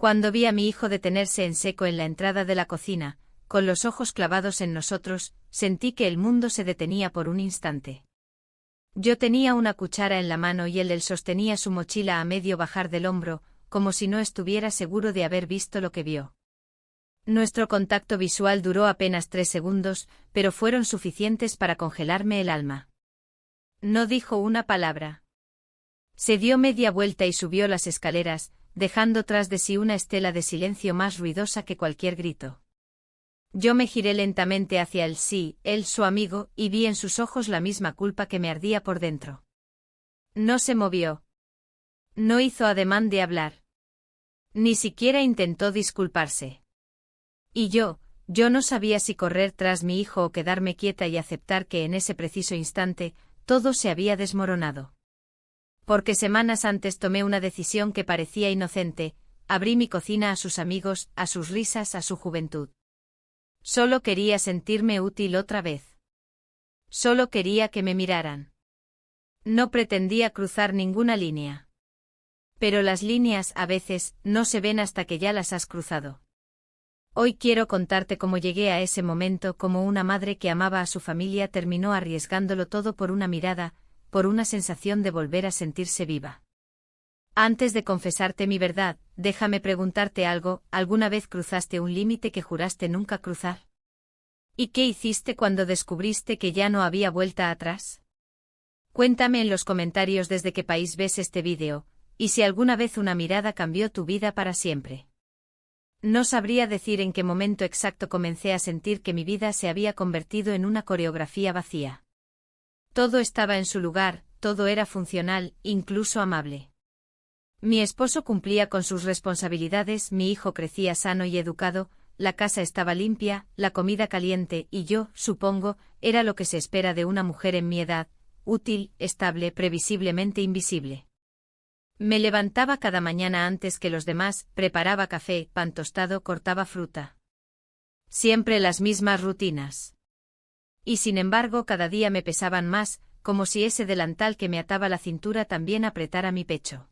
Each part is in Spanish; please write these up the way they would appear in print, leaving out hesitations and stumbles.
Cuando vi a mi hijo detenerse en seco en la entrada de la cocina, con los ojos clavados en nosotros, sentí que el mundo se detenía por un instante. Yo tenía una cuchara en la mano y él sostenía su mochila a medio bajar del hombro, como si no estuviera seguro de haber visto lo que vio. Nuestro contacto visual duró apenas 3 segundos, pero fueron suficientes para congelarme el alma. No dijo una palabra. Se dio media vuelta y subió las escaleras, dejando tras de sí una estela de silencio más ruidosa que cualquier grito. Yo me giré lentamente hacia él su amigo, y vi en sus ojos la misma culpa que me ardía por dentro. No se movió. No hizo ademán de hablar. Ni siquiera intentó disculparse. Y yo no sabía si correr tras mi hijo o quedarme quieta y aceptar que en ese preciso instante, todo se había desmoronado. Porque semanas antes tomé una decisión que parecía inocente, abrí mi cocina a sus amigos, a sus risas, a su juventud. Solo quería sentirme útil otra vez. Solo quería que me miraran. No pretendía cruzar ninguna línea. Pero las líneas, a veces, no se ven hasta que ya las has cruzado. Hoy quiero contarte cómo llegué a ese momento, cómo una madre que amaba a su familia terminó arriesgándolo todo por una mirada, por una sensación de volver a sentirse viva. Antes de confesarte mi verdad, déjame preguntarte algo, ¿alguna vez cruzaste un límite que juraste nunca cruzar? ¿Y qué hiciste cuando descubriste que ya no había vuelta atrás? Cuéntame en los comentarios desde qué país ves este vídeo, y si alguna vez una mirada cambió tu vida para siempre. No sabría decir en qué momento exacto comencé a sentir que mi vida se había convertido en una coreografía vacía. Todo estaba en su lugar, todo era funcional, incluso amable. Mi esposo cumplía con sus responsabilidades, mi hijo crecía sano y educado, la casa estaba limpia, la comida caliente y yo, supongo, era lo que se espera de una mujer en mi edad, útil, estable, previsiblemente invisible. Me levantaba cada mañana antes que los demás, preparaba café, pan tostado, cortaba fruta. Siempre las mismas rutinas. Y sin embargo cada día me pesaban más, como si ese delantal que me ataba la cintura también apretara mi pecho.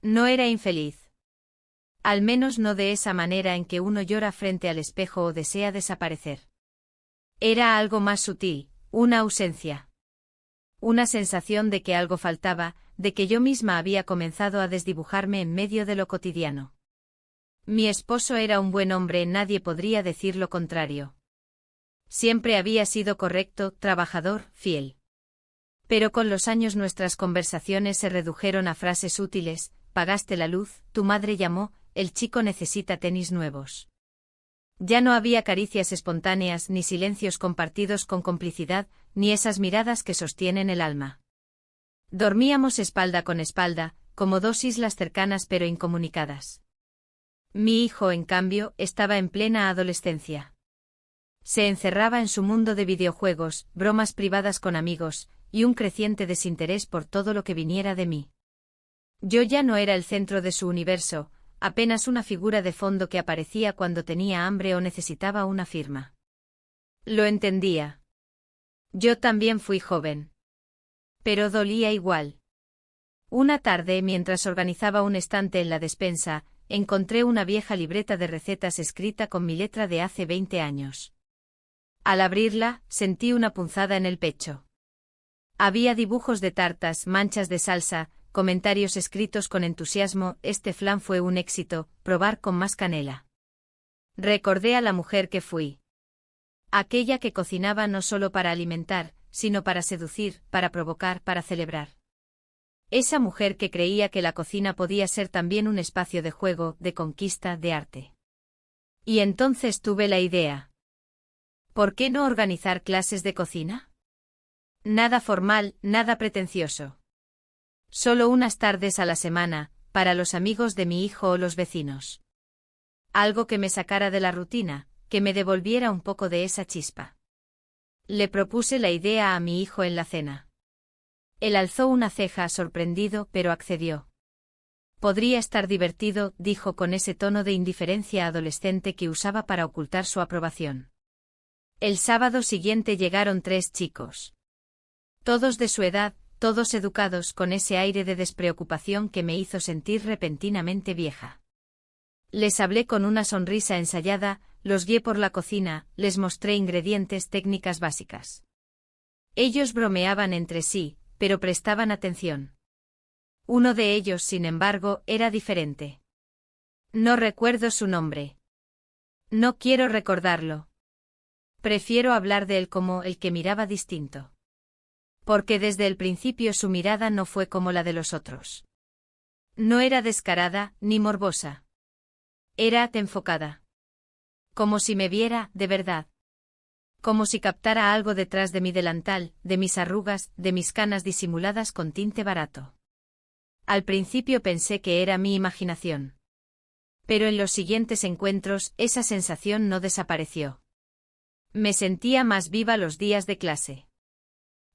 No era infeliz. Al menos no de esa manera en que uno llora frente al espejo o desea desaparecer. Era algo más sutil, una ausencia. Una sensación de que algo faltaba, de que yo misma había comenzado a desdibujarme en medio de lo cotidiano. Mi esposo era un buen hombre, nadie podría decir lo contrario. Siempre había sido correcto, trabajador, fiel. Pero con los años nuestras conversaciones se redujeron a frases útiles: pagaste la luz, tu madre llamó, el chico necesita tenis nuevos. Ya no había caricias espontáneas, ni silencios compartidos con complicidad, ni esas miradas que sostienen el alma. Dormíamos espalda con espalda, como dos islas cercanas pero incomunicadas. Mi hijo, en cambio, estaba en plena adolescencia. Se encerraba en su mundo de videojuegos, bromas privadas con amigos, y un creciente desinterés por todo lo que viniera de mí. Yo ya no era el centro de su universo, apenas una figura de fondo que aparecía cuando tenía hambre o necesitaba una firma. Lo entendía. Yo también fui joven. Pero dolía igual. Una tarde, mientras organizaba un estante en la despensa, encontré una vieja libreta de recetas escrita con mi letra de hace 20 años. Al abrirla, sentí una punzada en el pecho. Había dibujos de tartas, manchas de salsa, comentarios escritos con entusiasmo: este flan fue un éxito, probar con más canela. Recordé a la mujer que fui. Aquella que cocinaba no solo para alimentar, sino para seducir, para provocar, para celebrar. Esa mujer que creía que la cocina podía ser también un espacio de juego, de conquista, de arte. Y entonces tuve la idea. ¿Por qué no organizar clases de cocina? Nada formal, nada pretencioso. Solo unas tardes a la semana, para los amigos de mi hijo o los vecinos. Algo que me sacara de la rutina, que me devolviera un poco de esa chispa. Le propuse la idea a mi hijo en la cena. Él alzó una ceja sorprendido, pero accedió. Podría estar divertido, dijo con ese tono de indiferencia adolescente que usaba para ocultar su aprobación. El sábado siguiente llegaron 3 chicos. Todos de su edad, todos educados, con ese aire de despreocupación que me hizo sentir repentinamente vieja. Les hablé con una sonrisa ensayada, los guié por la cocina, les mostré ingredientes, técnicas básicas. Ellos bromeaban entre sí, pero prestaban atención. Uno de ellos, sin embargo, era diferente. No recuerdo su nombre. No quiero recordarlo. Prefiero hablar de él como el que miraba distinto. Porque desde el principio su mirada no fue como la de los otros. No era descarada, ni morbosa. Era enfocada. Como si me viera, de verdad. Como si captara algo detrás de mi delantal, de mis arrugas, de mis canas disimuladas con tinte barato. Al principio pensé que era mi imaginación. Pero en los siguientes encuentros, esa sensación no desapareció. Me sentía más viva los días de clase.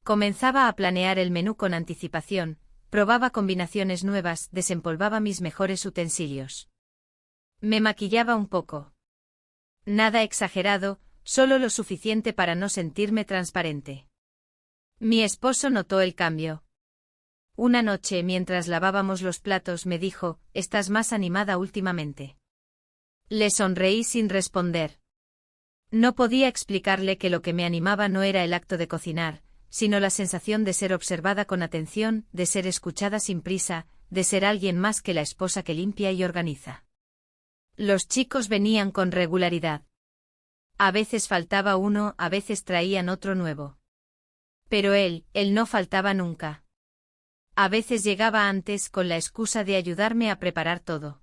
Comenzaba a planear el menú con anticipación, probaba combinaciones nuevas, desempolvaba mis mejores utensilios. Me maquillaba un poco. Nada exagerado, solo lo suficiente para no sentirme transparente. Mi esposo notó el cambio. Una noche, mientras lavábamos los platos, me dijo, «¿Estás más animada últimamente?» Le sonreí sin responder. No podía explicarle que lo que me animaba no era el acto de cocinar, sino la sensación de ser observada con atención, de ser escuchada sin prisa, de ser alguien más que la esposa que limpia y organiza. Los chicos venían con regularidad. A veces faltaba uno, a veces traían otro nuevo. Pero él no faltaba nunca. A veces llegaba antes con la excusa de ayudarme a preparar todo.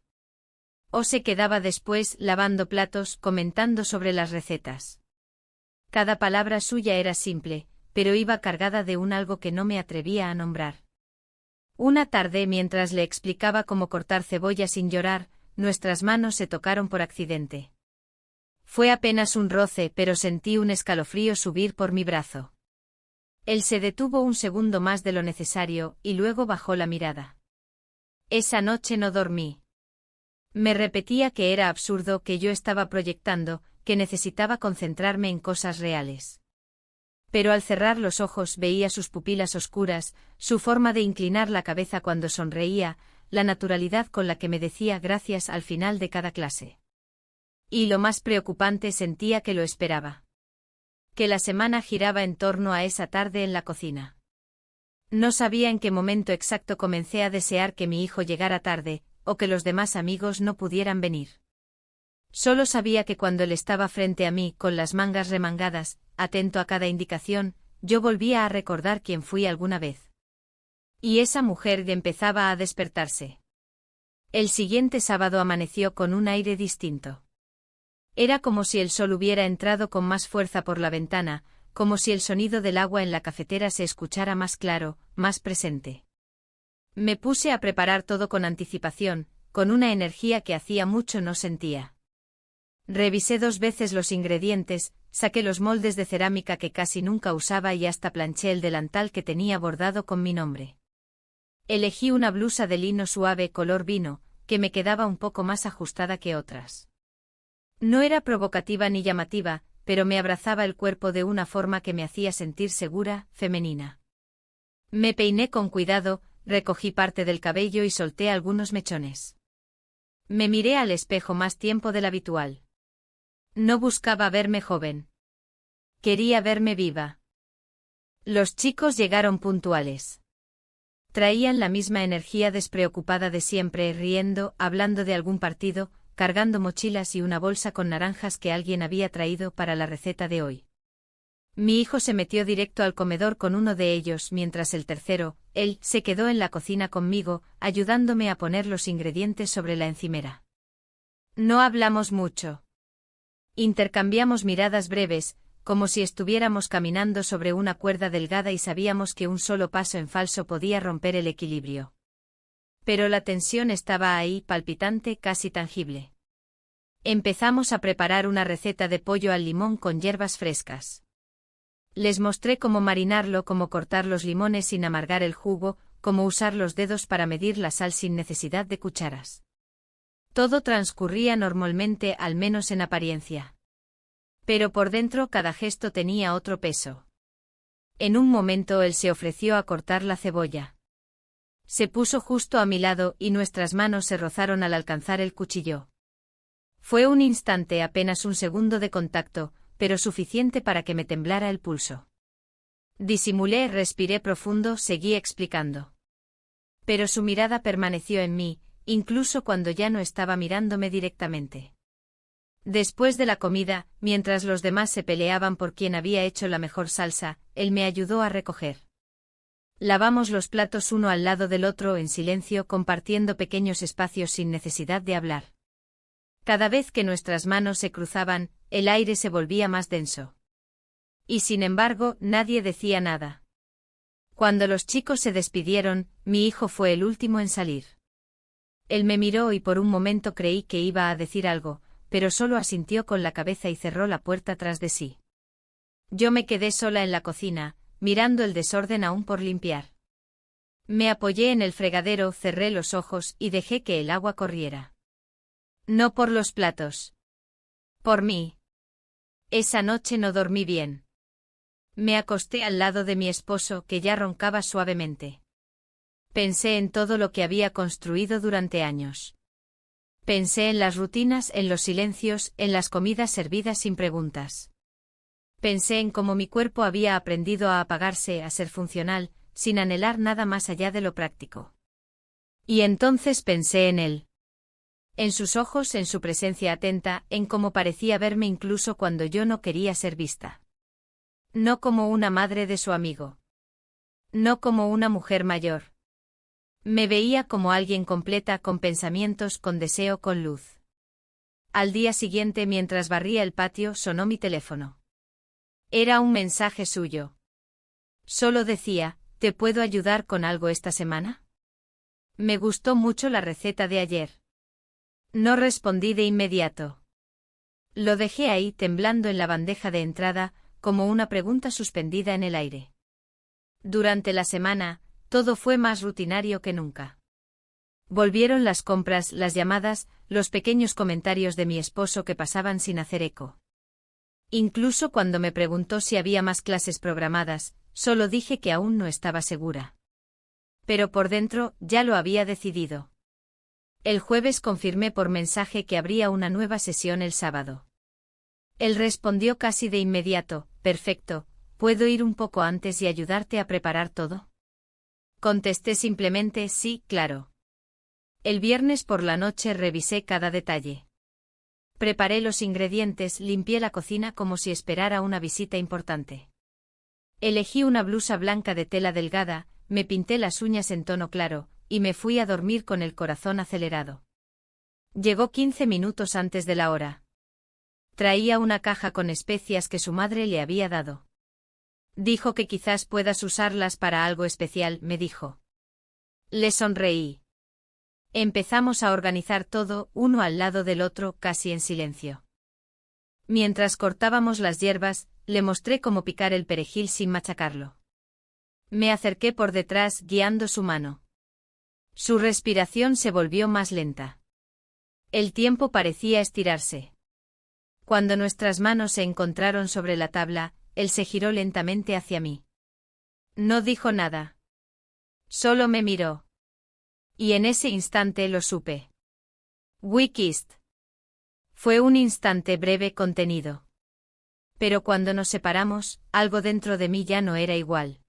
O se quedaba después lavando platos, comentando sobre las recetas. Cada palabra suya era simple, pero iba cargada de un algo que no me atrevía a nombrar. Una tarde, mientras le explicaba cómo cortar cebolla sin llorar, nuestras manos se tocaron por accidente. Fue apenas un roce, pero sentí un escalofrío subir por mi brazo. Él se detuvo un segundo más de lo necesario, y luego bajó la mirada. Esa noche no dormí. Me repetía que era absurdo, que yo estaba proyectando, que necesitaba concentrarme en cosas reales. Pero al cerrar los ojos veía sus pupilas oscuras, su forma de inclinar la cabeza cuando sonreía, la naturalidad con la que me decía gracias al final de cada clase. Y lo más preocupante, sentía que lo esperaba. Que la semana giraba en torno a esa tarde en la cocina. No sabía en qué momento exacto comencé a desear que mi hijo llegara tarde, o que los demás amigos no pudieran venir. Solo sabía que cuando él estaba frente a mí, con las mangas remangadas, atento a cada indicación, yo volvía a recordar quién fui alguna vez. Y esa mujer empezaba a despertarse. El siguiente sábado amaneció con un aire distinto. Era como si el sol hubiera entrado con más fuerza por la ventana, como si el sonido del agua en la cafetera se escuchara más claro, más presente. Me puse a preparar todo con anticipación, con una energía que hacía mucho no sentía. Revisé 2 veces los ingredientes, saqué los moldes de cerámica que casi nunca usaba y hasta planché el delantal que tenía bordado con mi nombre. Elegí una blusa de lino suave color vino, que me quedaba un poco más ajustada que otras. No era provocativa ni llamativa, pero me abrazaba el cuerpo de una forma que me hacía sentir segura, femenina. Me peiné con cuidado, recogí parte del cabello y solté algunos mechones. Me miré al espejo más tiempo del habitual. No buscaba verme joven. Quería verme viva. Los chicos llegaron puntuales. Traían la misma energía despreocupada de siempre, riendo, hablando de algún partido, cargando mochilas y una bolsa con naranjas que alguien había traído para la receta de hoy. Mi hijo se metió directo al comedor con uno de ellos, mientras el tercero, él, se quedó en la cocina conmigo, ayudándome a poner los ingredientes sobre la encimera. No hablamos mucho. Intercambiamos miradas breves, como si estuviéramos caminando sobre una cuerda delgada y sabíamos que un solo paso en falso podía romper el equilibrio. Pero la tensión estaba ahí, palpitante, casi tangible. Empezamos a preparar una receta de pollo al limón con hierbas frescas. Les mostré cómo marinarlo, cómo cortar los limones sin amargar el jugo, cómo usar los dedos para medir la sal sin necesidad de cucharas. Todo transcurría normalmente, al menos en apariencia. Pero por dentro cada gesto tenía otro peso. En un momento él se ofreció a cortar la cebolla. Se puso justo a mi lado y nuestras manos se rozaron al alcanzar el cuchillo. Fue un instante, apenas un segundo de contacto, pero suficiente para que me temblara el pulso. Disimulé, respiré profundo, seguí explicando. Pero su mirada permaneció en mí, incluso cuando ya no estaba mirándome directamente. Después de la comida, mientras los demás se peleaban por quién había hecho la mejor salsa, él me ayudó a recoger. Lavamos los platos uno al lado del otro en silencio, compartiendo pequeños espacios sin necesidad de hablar. Cada vez que nuestras manos se cruzaban, el aire se volvía más denso. Y sin embargo, nadie decía nada. Cuando los chicos se despidieron, mi hijo fue el último en salir. Él me miró y por un momento creí que iba a decir algo, pero solo asintió con la cabeza y cerró la puerta tras de sí. Yo me quedé sola en la cocina, mirando el desorden aún por limpiar. Me apoyé en el fregadero, cerré los ojos y dejé que el agua corriera. No por los platos. Por mí. Esa noche no dormí bien. Me acosté al lado de mi esposo, que ya roncaba suavemente. Pensé en todo lo que había construido durante años. Pensé en las rutinas, en los silencios, en las comidas servidas sin preguntas. Pensé en cómo mi cuerpo había aprendido a apagarse, a ser funcional, sin anhelar nada más allá de lo práctico. Y entonces pensé en él. En sus ojos, en su presencia atenta, en cómo parecía verme incluso cuando yo no quería ser vista. No como una madre de su amigo. No como una mujer mayor. Me veía como alguien completa, con pensamientos, con deseo, con luz. Al día siguiente, mientras barría el patio, sonó mi teléfono. Era un mensaje suyo. Solo decía, ¿te puedo ayudar con algo esta semana? Me gustó mucho la receta de ayer. No respondí de inmediato. Lo dejé ahí, temblando en la bandeja de entrada, como una pregunta suspendida en el aire. Durante la semana, todo fue más rutinario que nunca. Volvieron las compras, las llamadas, los pequeños comentarios de mi esposo que pasaban sin hacer eco. Incluso cuando me preguntó si había más clases programadas, solo dije que aún no estaba segura. Pero por dentro, ya lo había decidido. El jueves confirmé por mensaje que habría una nueva sesión el sábado. Él respondió casi de inmediato, perfecto, ¿puedo ir un poco antes y ayudarte a preparar todo? Contesté simplemente sí, claro. El viernes por la noche revisé cada detalle. Preparé los ingredientes, limpié la cocina como si esperara una visita importante. Elegí una blusa blanca de tela delgada, me pinté las uñas en tono claro, y me fui a dormir con el corazón acelerado. Llegó 15 minutos antes de la hora. Traía una caja con especias que su madre le había dado. Dijo que quizás puedas usarlas para algo especial, me dijo. Le sonreí. Empezamos a organizar todo, uno al lado del otro, casi en silencio. Mientras cortábamos las hierbas, le mostré cómo picar el perejil sin machacarlo. Me acerqué por detrás, guiando su mano. Su respiración se volvió más lenta. El tiempo parecía estirarse. Cuando nuestras manos se encontraron sobre la tabla, él se giró lentamente hacia mí. No dijo nada. Solo me miró. Y en ese instante lo supe. We kissed. Fue un instante breve, contenido. Pero cuando nos separamos, algo dentro de mí ya no era igual.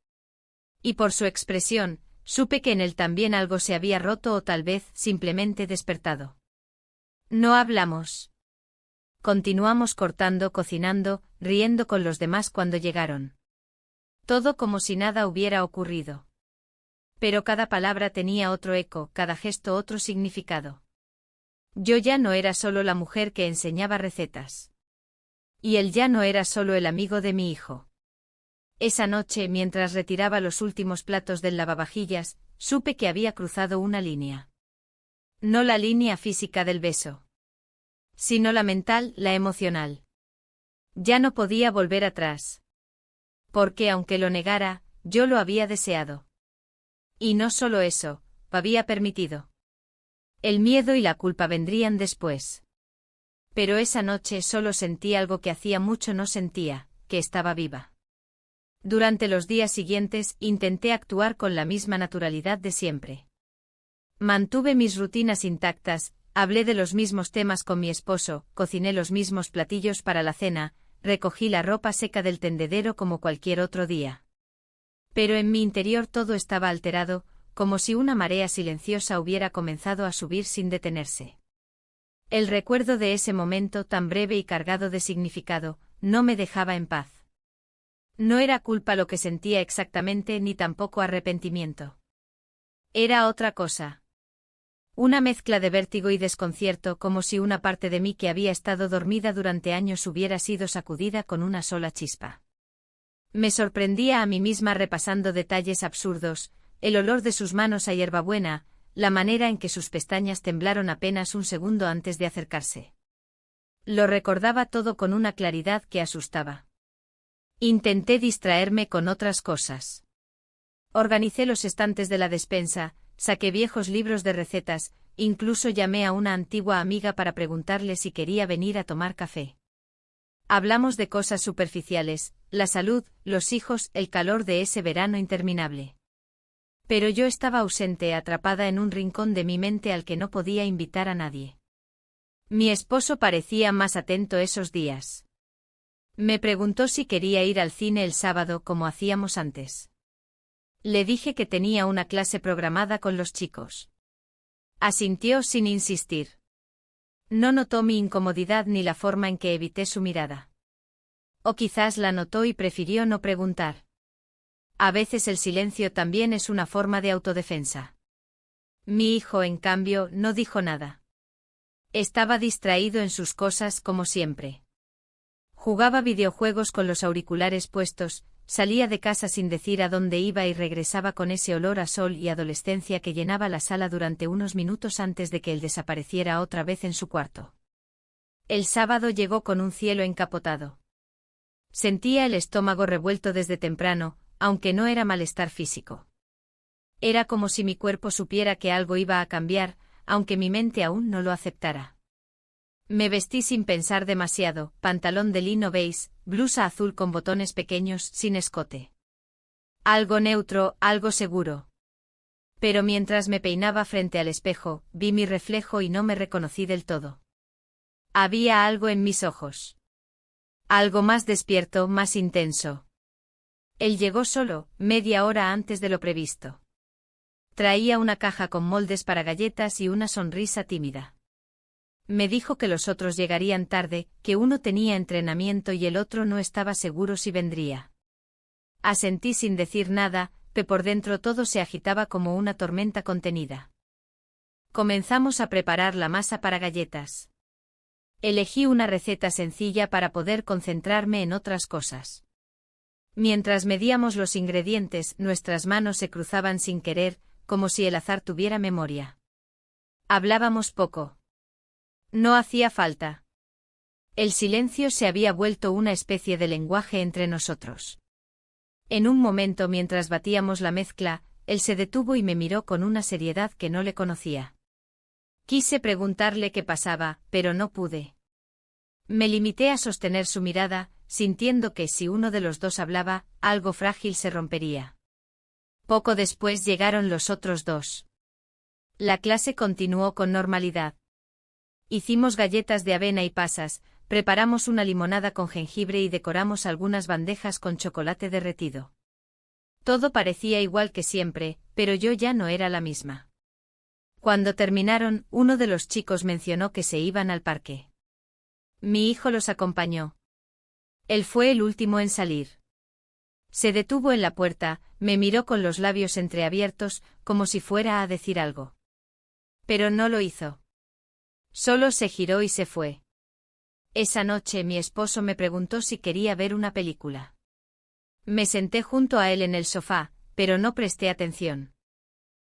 Y por su expresión, supe que en él también algo se había roto o tal vez simplemente despertado. No hablamos. Continuamos cortando, cocinando, riendo con los demás cuando llegaron. Todo como si nada hubiera ocurrido. Pero cada palabra tenía otro eco, cada gesto otro significado. Yo ya no era solo la mujer que enseñaba recetas. Y él ya no era solo el amigo de mi hijo. Esa noche, mientras retiraba los últimos platos del lavavajillas, supe que había cruzado una línea. No la línea física del beso, sino la mental, la emocional. Ya no podía volver atrás. Porque aunque lo negara, yo lo había deseado. Y no solo eso, había permitido. El miedo y la culpa vendrían después. Pero esa noche solo sentí algo que hacía mucho no sentía, que estaba viva. Durante los días siguientes intenté actuar con la misma naturalidad de siempre. Mantuve mis rutinas intactas, hablé de los mismos temas con mi esposo, cociné los mismos platillos para la cena, recogí la ropa seca del tendedero como cualquier otro día. Pero en mi interior todo estaba alterado, como si una marea silenciosa hubiera comenzado a subir sin detenerse. El recuerdo de ese momento tan breve y cargado de significado, no me dejaba en paz. No era culpa lo que sentía exactamente ni tampoco arrepentimiento. Era otra cosa. Una mezcla de vértigo y desconcierto, como si una parte de mí que había estado dormida durante años hubiera sido sacudida con una sola chispa. Me sorprendía a mí misma repasando detalles absurdos, el olor de sus manos a hierbabuena, la manera en que sus pestañas temblaron apenas un segundo antes de acercarse. Lo recordaba todo con una claridad que asustaba. Intenté distraerme con otras cosas. Organicé los estantes de la despensa, saqué viejos libros de recetas, incluso llamé a una antigua amiga para preguntarle si quería venir a tomar café. Hablamos de cosas superficiales, la salud, los hijos, el calor de ese verano interminable. Pero yo estaba ausente, atrapada en un rincón de mi mente al que no podía invitar a nadie. Mi esposo parecía más atento esos días. Me preguntó si quería ir al cine el sábado como hacíamos antes. Le dije que tenía una clase programada con los chicos. Asintió sin insistir. No notó mi incomodidad ni la forma en que evité su mirada. O quizás la notó y prefirió no preguntar. A veces el silencio también es una forma de autodefensa. Mi hijo, en cambio, no dijo nada. Estaba distraído en sus cosas como siempre. Jugaba videojuegos con los auriculares puestos, salía de casa sin decir a dónde iba y regresaba con ese olor a sol y adolescencia que llenaba la sala durante unos minutos antes de que él desapareciera otra vez en su cuarto. El sábado llegó con un cielo encapotado. Sentía el estómago revuelto desde temprano, aunque no era malestar físico. Era como si mi cuerpo supiera que algo iba a cambiar, aunque mi mente aún no lo aceptara. Me vestí sin pensar demasiado, pantalón de lino beige, blusa azul con botones pequeños, sin escote. Algo neutro, algo seguro. Pero mientras me peinaba frente al espejo, vi mi reflejo y no me reconocí del todo. Había algo en mis ojos. Algo más despierto, más intenso. Él llegó solo, media hora antes de lo previsto. Traía una caja con moldes para galletas y una sonrisa tímida. Me dijo que los otros llegarían tarde, que uno tenía entrenamiento y el otro no estaba seguro si vendría. Asentí sin decir nada, pero por dentro todo se agitaba como una tormenta contenida. Comenzamos a preparar la masa para galletas. Elegí una receta sencilla para poder concentrarme en otras cosas. Mientras medíamos los ingredientes, nuestras manos se cruzaban sin querer, como si el azar tuviera memoria. Hablábamos poco. No hacía falta. El silencio se había vuelto una especie de lenguaje entre nosotros. En un momento, mientras batíamos la mezcla, él se detuvo y me miró con una seriedad que no le conocía. Quise preguntarle qué pasaba, pero no pude. Me limité a sostener su mirada, sintiendo que si uno de los dos hablaba, algo frágil se rompería. Poco después llegaron los otros dos. La clase continuó con normalidad. Hicimos galletas de avena y pasas, preparamos una limonada con jengibre y decoramos algunas bandejas con chocolate derretido. Todo parecía igual que siempre, pero yo ya no era la misma. Cuando terminaron, uno de los chicos mencionó que se iban al parque. Mi hijo los acompañó. Él fue el último en salir. Se detuvo en la puerta, me miró con los labios entreabiertos, como si fuera a decir algo. Pero no lo hizo. Solo se giró y se fue. Esa noche mi esposo me preguntó si quería ver una película. Me senté junto a él en el sofá, pero no presté atención.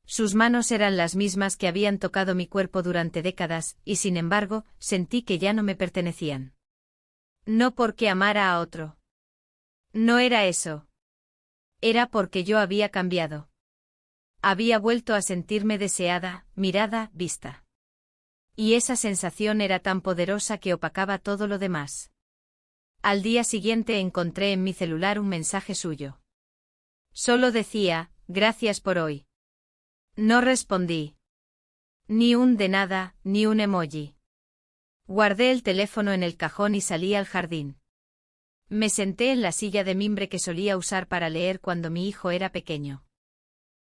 Sus manos eran las mismas que habían tocado mi cuerpo durante décadas, y sin embargo, sentí que ya no me pertenecían. No porque amara a otro. No era eso. Era porque yo había cambiado. Había vuelto a sentirme deseada, mirada, vista. Y esa sensación era tan poderosa que opacaba todo lo demás. Al día siguiente encontré en mi celular un mensaje suyo. Solo decía, gracias por hoy. No respondí. Ni un de nada, ni un emoji. Guardé el teléfono en el cajón y salí al jardín. Me senté en la silla de mimbre que solía usar para leer cuando mi hijo era pequeño.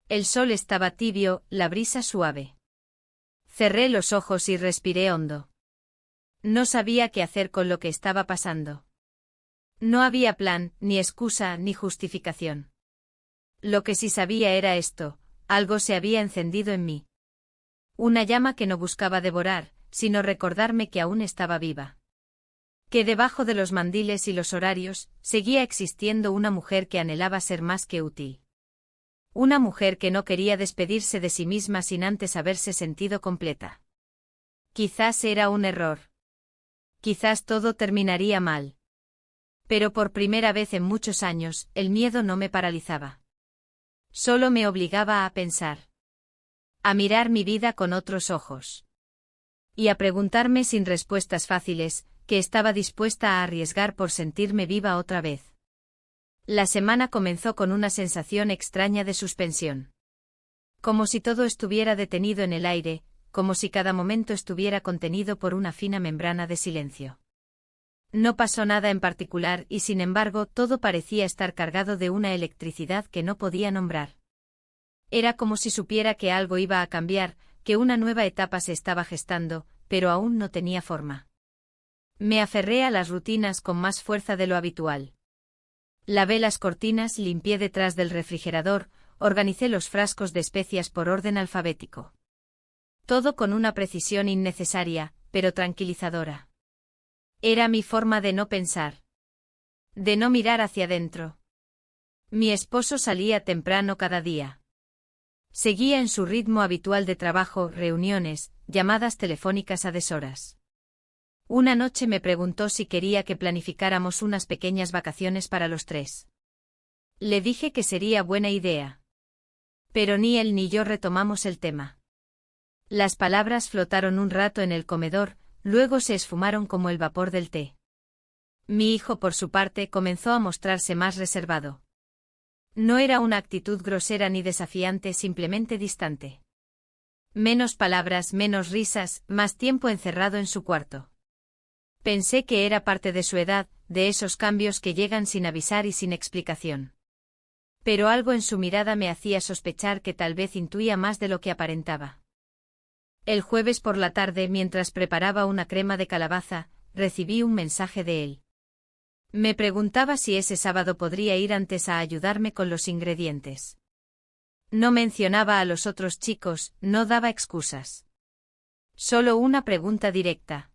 El sol estaba tibio, la brisa suave. Cerré los ojos y respiré hondo. No sabía qué hacer con lo que estaba pasando. No había plan, ni excusa, ni justificación. Lo que sí sabía era esto: algo se había encendido en mí. Una llama que no buscaba devorar, sino recordarme que aún estaba viva. Que debajo de los mandiles y los horarios, seguía existiendo una mujer que anhelaba ser más que útil. Una mujer que no quería despedirse de sí misma sin antes haberse sentido completa. Quizás era un error. Quizás todo terminaría mal. Pero por primera vez en muchos años, el miedo no me paralizaba. Solo me obligaba a pensar. A mirar mi vida con otros ojos. Y a preguntarme sin respuestas fáciles, que estaba dispuesta a arriesgar por sentirme viva otra vez. La semana comenzó con una sensación extraña de suspensión. Como si todo estuviera detenido en el aire, como si cada momento estuviera contenido por una fina membrana de silencio. No pasó nada en particular y sin embargo todo parecía estar cargado de una electricidad que no podía nombrar. Era como si supiera que algo iba a cambiar, que una nueva etapa se estaba gestando, pero aún no tenía forma. Me aferré a las rutinas con más fuerza de lo habitual. Lavé las cortinas, limpié detrás del refrigerador, organicé los frascos de especias por orden alfabético. Todo con una precisión innecesaria, pero tranquilizadora. Era mi forma de no pensar. De no mirar hacia adentro. Mi esposo salía temprano cada día. Seguía en su ritmo habitual de trabajo, reuniones, llamadas telefónicas a deshoras. Una noche me preguntó si quería que planificáramos unas pequeñas vacaciones para los tres. Le dije que sería buena idea. Pero ni él ni yo retomamos el tema. Las palabras flotaron un rato en el comedor, luego se esfumaron como el vapor del té. Mi hijo, por su parte, comenzó a mostrarse más reservado. No era una actitud grosera ni desafiante, simplemente distante. Menos palabras, menos risas, más tiempo encerrado en su cuarto. Pensé que era parte de su edad, de esos cambios que llegan sin avisar y sin explicación. Pero algo en su mirada me hacía sospechar que tal vez intuía más de lo que aparentaba. El jueves por la tarde, mientras preparaba una crema de calabaza, recibí un mensaje de él. Me preguntaba si ese sábado podría ir antes a ayudarme con los ingredientes. No mencionaba a los otros chicos, no daba excusas. Solo una pregunta directa.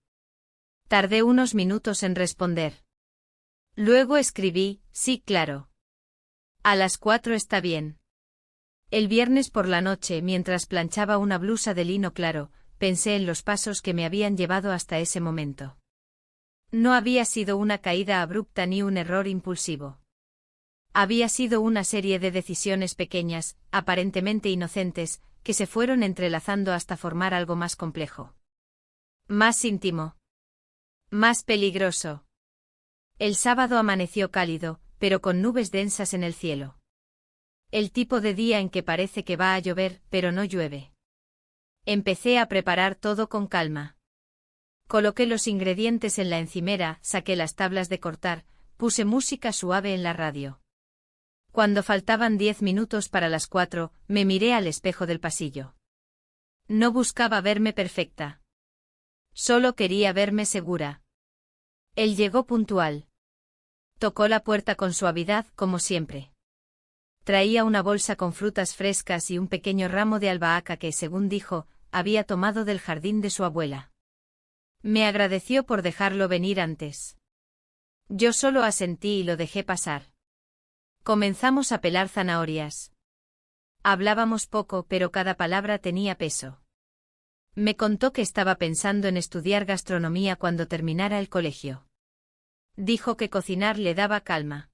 Tardé unos minutos en responder. Luego escribí: sí, claro. A las 4 está bien. El viernes por la noche, mientras planchaba una blusa de lino claro, pensé en los pasos que me habían llevado hasta ese momento. No había sido una caída abrupta ni un error impulsivo. Había sido una serie de decisiones pequeñas, aparentemente inocentes, que se fueron entrelazando hasta formar algo más complejo. Más íntimo. Más peligroso. El sábado amaneció cálido, pero con nubes densas en el cielo. El tipo de día en que parece que va a llover, pero no llueve. Empecé a preparar todo con calma. Coloqué los ingredientes en la encimera, saqué las tablas de cortar, puse música suave en la radio. Cuando faltaban 10 minutos para las 4, me miré al espejo del pasillo. No buscaba verme perfecta. Solo quería verme segura. Él llegó puntual. Tocó la puerta con suavidad, como siempre. Traía una bolsa con frutas frescas y un pequeño ramo de albahaca que, según dijo, había tomado del jardín de su abuela. Me agradeció por dejarlo venir antes. Yo solo asentí y lo dejé pasar. Comenzamos a pelar zanahorias. Hablábamos poco, pero cada palabra tenía peso. Me contó que estaba pensando en estudiar gastronomía cuando terminara el colegio. Dijo que cocinar le daba calma.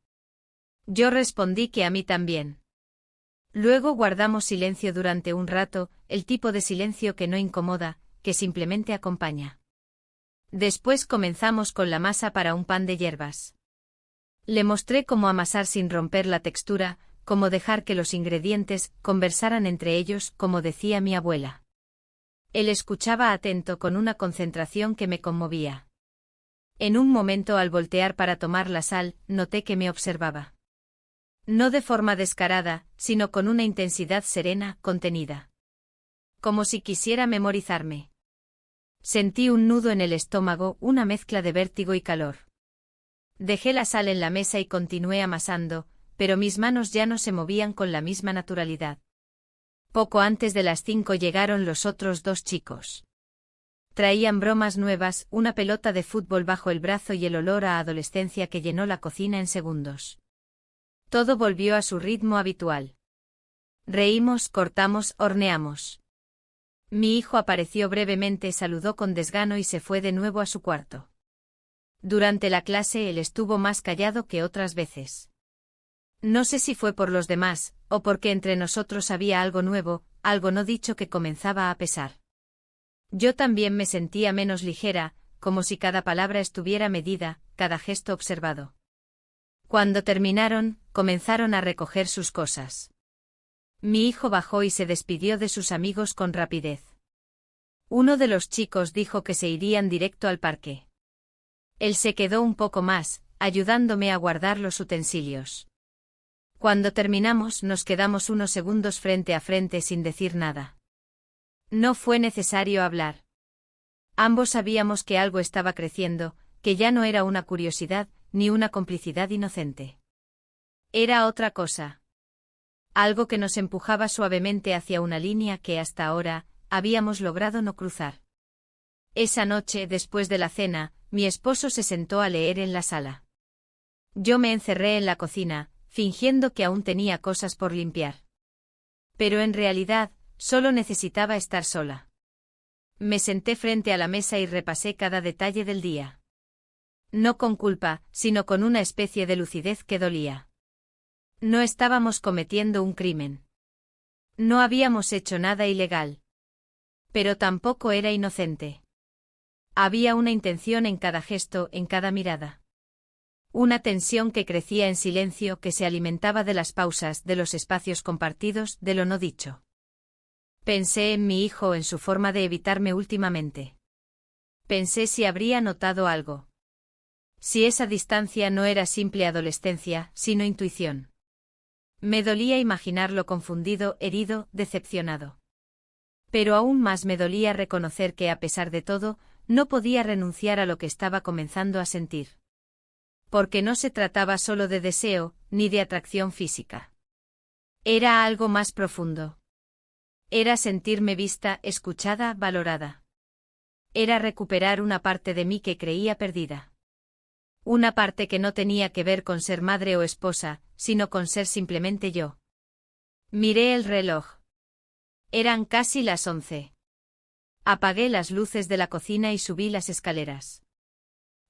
Yo respondí que a mí también. Luego guardamos silencio durante un rato, el tipo de silencio que no incomoda, que simplemente acompaña. Después comenzamos con la masa para un pan de hierbas. Le mostré cómo amasar sin romper la textura, cómo dejar que los ingredientes conversaran entre ellos, como decía mi abuela. Él escuchaba atento con una concentración que me conmovía. En un momento al voltear para tomar la sal, noté que me observaba. No de forma descarada, sino con una intensidad serena, contenida. Como si quisiera memorizarme. Sentí un nudo en el estómago, una mezcla de vértigo y calor. Dejé la sal en la mesa y continué amasando, pero mis manos ya no se movían con la misma naturalidad. Poco antes de las 5 llegaron los otros 2 chicos. Traían bromas nuevas, una pelota de fútbol bajo el brazo y el olor a adolescencia que llenó la cocina en segundos. Todo volvió a su ritmo habitual. Reímos, cortamos, horneamos. Mi hijo apareció brevemente, saludó con desgano y se fue de nuevo a su cuarto. Durante la clase él estuvo más callado que otras veces. No sé si fue por los demás, o porque entre nosotros había algo nuevo, algo no dicho que comenzaba a pesar. Yo también me sentía menos ligera, como si cada palabra estuviera medida, cada gesto observado. Cuando terminaron, comenzaron a recoger sus cosas. Mi hijo bajó y se despidió de sus amigos con rapidez. Uno de los chicos dijo que se irían directo al parque. Él se quedó un poco más, ayudándome a guardar los utensilios. Cuando terminamos nos quedamos unos segundos frente a frente sin decir nada. No fue necesario hablar. Ambos sabíamos que algo estaba creciendo, que ya no era una curiosidad, ni una complicidad inocente. Era otra cosa. Algo que nos empujaba suavemente hacia una línea que hasta ahora habíamos logrado no cruzar. Esa noche, después de la cena, mi esposo se sentó a leer en la sala. Yo me encerré en la cocina, fingiendo que aún tenía cosas por limpiar. Pero en realidad, solo necesitaba estar sola. Me senté frente a la mesa y repasé cada detalle del día. No con culpa, sino con una especie de lucidez que dolía. No estábamos cometiendo un crimen. No habíamos hecho nada ilegal. Pero tampoco era inocente. Había una intención en cada gesto, en cada mirada. Una tensión que crecía en silencio, que se alimentaba de las pausas, de los espacios compartidos, de lo no dicho. Pensé en mi hijo, en su forma de evitarme últimamente. Pensé si habría notado algo. Si esa distancia no era simple adolescencia, sino intuición. Me dolía imaginarlo confundido, herido, decepcionado. Pero aún más me dolía reconocer que, a pesar de todo, no podía renunciar a lo que estaba comenzando a sentir. Porque no se trataba solo de deseo, ni de atracción física. Era algo más profundo. Era sentirme vista, escuchada, valorada. Era recuperar una parte de mí que creía perdida. Una parte que no tenía que ver con ser madre o esposa, sino con ser simplemente yo. Miré el reloj. Eran casi las 11. Apagué las luces de la cocina y subí las escaleras.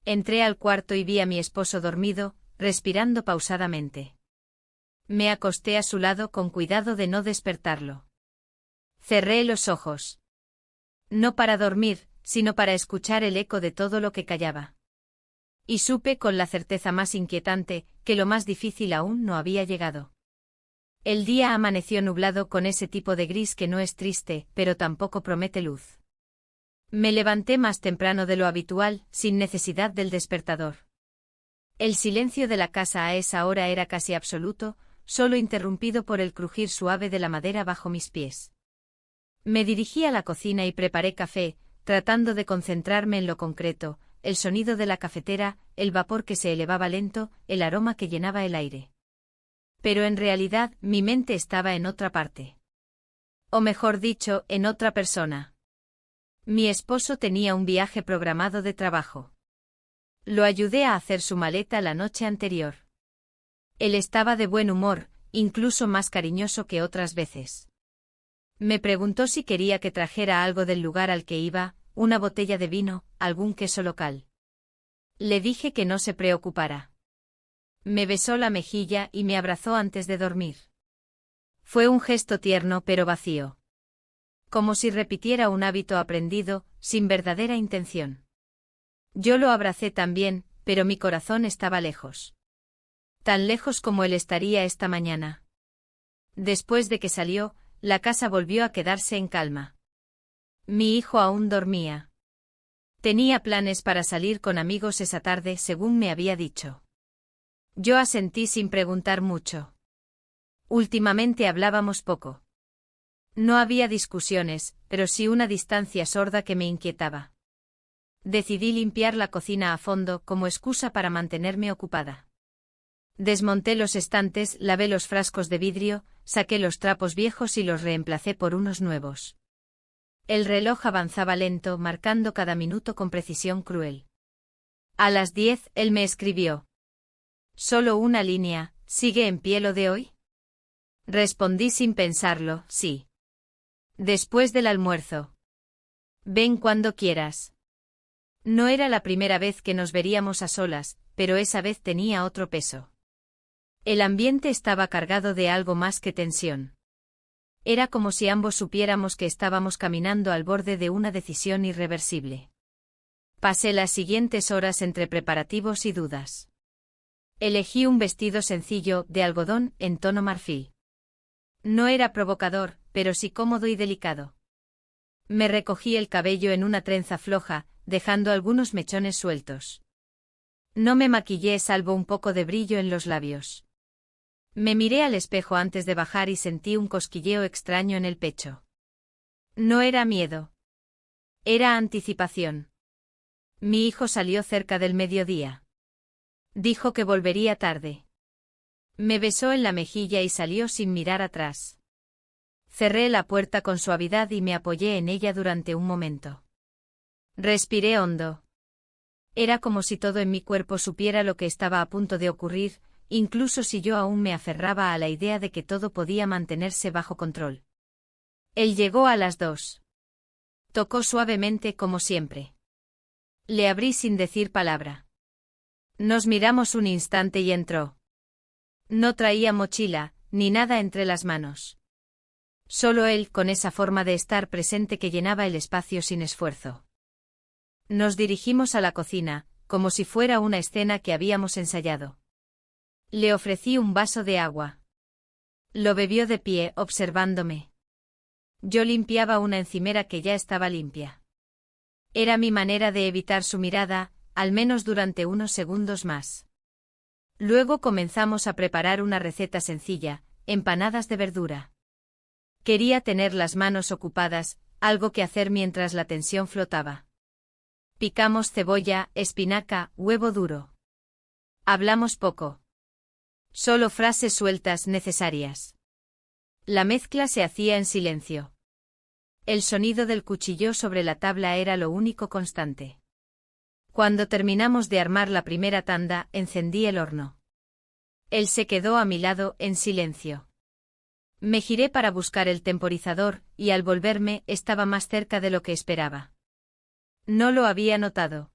Entré al cuarto y vi a mi esposo dormido, respirando pausadamente. Me acosté a su lado con cuidado de no despertarlo. Cerré los ojos. No para dormir, sino para escuchar el eco de todo lo que callaba. Y supe con la certeza más inquietante, que lo más difícil aún no había llegado. El día amaneció nublado con ese tipo de gris que no es triste, pero tampoco promete luz. Me levanté más temprano de lo habitual, sin necesidad del despertador. El silencio de la casa a esa hora era casi absoluto, solo interrumpido por el crujir suave de la madera bajo mis pies. Me dirigí a la cocina y preparé café, tratando de concentrarme en lo concreto, el sonido de la cafetera, el vapor que se elevaba lento, el aroma que llenaba el aire. Pero en realidad, mi mente estaba en otra parte. O mejor dicho, en otra persona. Mi esposo tenía un viaje programado de trabajo. Lo ayudé a hacer su maleta la noche anterior. Él estaba de buen humor, incluso más cariñoso que otras veces. Me preguntó si quería que trajera algo del lugar al que iba, una botella de vino, algún queso local. Le dije que no se preocupara. Me besó la mejilla y me abrazó antes de dormir. Fue un gesto tierno pero vacío. Como si repitiera un hábito aprendido, sin verdadera intención. Yo lo abracé también, pero mi corazón estaba lejos. Tan lejos como él estaría esta mañana. Después de que salió, la casa volvió a quedarse en calma. Mi hijo aún dormía. Tenía planes para salir con amigos esa tarde, según me había dicho. Yo asentí sin preguntar mucho. Últimamente hablábamos poco. No había discusiones, pero sí una distancia sorda que me inquietaba. Decidí limpiar la cocina a fondo como excusa para mantenerme ocupada. Desmonté los estantes, lavé los frascos de vidrio, saqué los trapos viejos y los reemplacé por unos nuevos. El reloj avanzaba lento, marcando cada minuto con precisión cruel. A las 10, él me escribió. Solo una línea, ¿sigue en pie lo de hoy? Respondí sin pensarlo, sí. Después del almuerzo. Ven cuando quieras. No era la primera vez que nos veríamos a solas, pero esa vez tenía otro peso. El ambiente estaba cargado de algo más que tensión. Era como si ambos supiéramos que estábamos caminando al borde de una decisión irreversible. Pasé las siguientes horas entre preparativos y dudas. Elegí un vestido sencillo, de algodón, en tono marfil. No era provocador, pero sí cómodo y delicado. Me recogí el cabello en una trenza floja, dejando algunos mechones sueltos. No me maquillé salvo un poco de brillo en los labios. Me miré al espejo antes de bajar y sentí un cosquilleo extraño en el pecho. No era miedo. Era anticipación. Mi hijo salió cerca del mediodía. Dijo que volvería tarde. Me besó en la mejilla y salió sin mirar atrás. Cerré la puerta con suavidad y me apoyé en ella durante un momento. Respiré hondo. Era como si todo en mi cuerpo supiera lo que estaba a punto de ocurrir, incluso si yo aún me aferraba a la idea de que todo podía mantenerse bajo control. Él llegó a las 2. Tocó suavemente como siempre. Le abrí sin decir palabra. Nos miramos un instante y entró. No traía mochila, ni nada entre las manos. Solo él, con esa forma de estar presente que llenaba el espacio sin esfuerzo. Nos dirigimos a la cocina, como si fuera una escena que habíamos ensayado. Le ofrecí un vaso de agua. Lo bebió de pie, observándome. Yo limpiaba una encimera que ya estaba limpia. Era mi manera de evitar su mirada, al menos durante unos segundos más. Luego comenzamos a preparar una receta sencilla, empanadas de verdura. Quería tener las manos ocupadas, algo que hacer mientras la tensión flotaba. Picamos cebolla, espinaca, huevo duro. Hablamos poco. Solo frases sueltas necesarias. La mezcla se hacía en silencio. El sonido del cuchillo sobre la tabla era lo único constante. Cuando terminamos de armar la primera tanda, encendí el horno. Él se quedó a mi lado, en silencio. Me giré para buscar el temporizador, y al volverme, estaba más cerca de lo que esperaba. No lo había notado.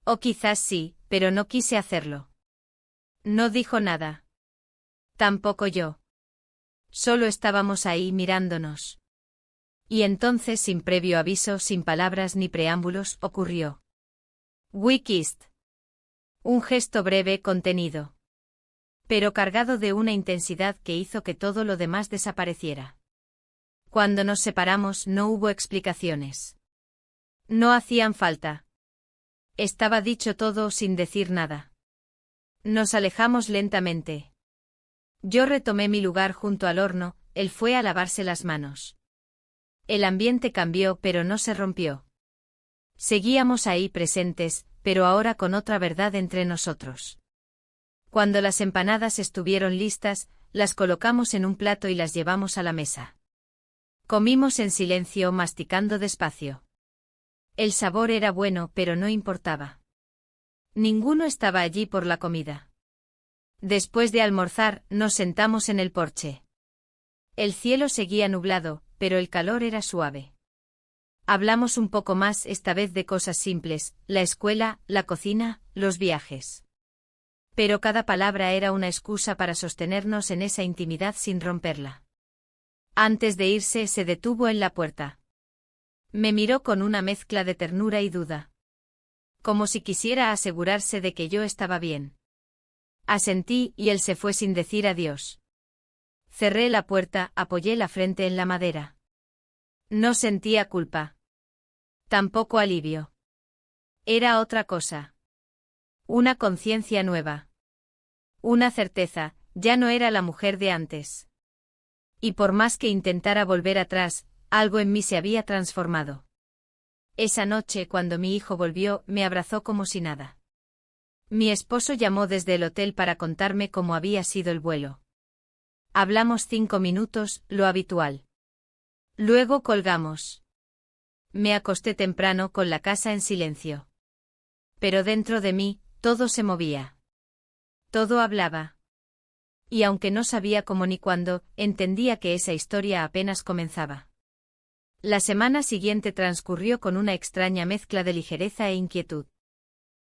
O quizás sí, pero no quise hacerlo. No dijo nada. Tampoco yo. Solo estábamos ahí mirándonos. Y entonces, sin previo aviso, sin palabras ni preámbulos, ocurrió. We kissed. Un gesto breve, contenido. Pero cargado de una intensidad que hizo que todo lo demás desapareciera. Cuando nos separamos no hubo explicaciones. No hacían falta. Estaba dicho todo sin decir nada. Nos alejamos lentamente. Yo retomé mi lugar junto al horno, él fue a lavarse las manos. El ambiente cambió, pero no se rompió. Seguíamos ahí presentes, pero ahora con otra verdad entre nosotros. Cuando las empanadas estuvieron listas, las colocamos en un plato y las llevamos a la mesa. Comimos en silencio, masticando despacio. El sabor era bueno, pero no importaba. Ninguno estaba allí por la comida. Después de almorzar, nos sentamos en el porche. El cielo seguía nublado, pero el calor era suave. Hablamos un poco más, esta vez de cosas simples, la escuela, la cocina, los viajes. Pero cada palabra era una excusa para sostenernos en esa intimidad sin romperla. Antes de irse, se detuvo en la puerta. Me miró con una mezcla de ternura y duda. Como si quisiera asegurarse de que yo estaba bien. Asentí, y él se fue sin decir adiós. Cerré la puerta, apoyé la frente en la madera. No sentía culpa. Tampoco alivio. Era otra cosa. Una conciencia nueva. Una certeza, ya no era la mujer de antes. Y por más que intentara volver atrás, algo en mí se había transformado. Esa noche, cuando mi hijo volvió, me abrazó como si nada. Mi esposo llamó desde el hotel para contarme cómo había sido el vuelo. Hablamos 5 minutos, lo habitual. Luego colgamos. Me acosté temprano con la casa en silencio. Pero dentro de mí, todo se movía. Todo hablaba. Y aunque no sabía cómo ni cuándo, entendía que esa historia apenas comenzaba. La semana siguiente transcurrió con una extraña mezcla de ligereza e inquietud.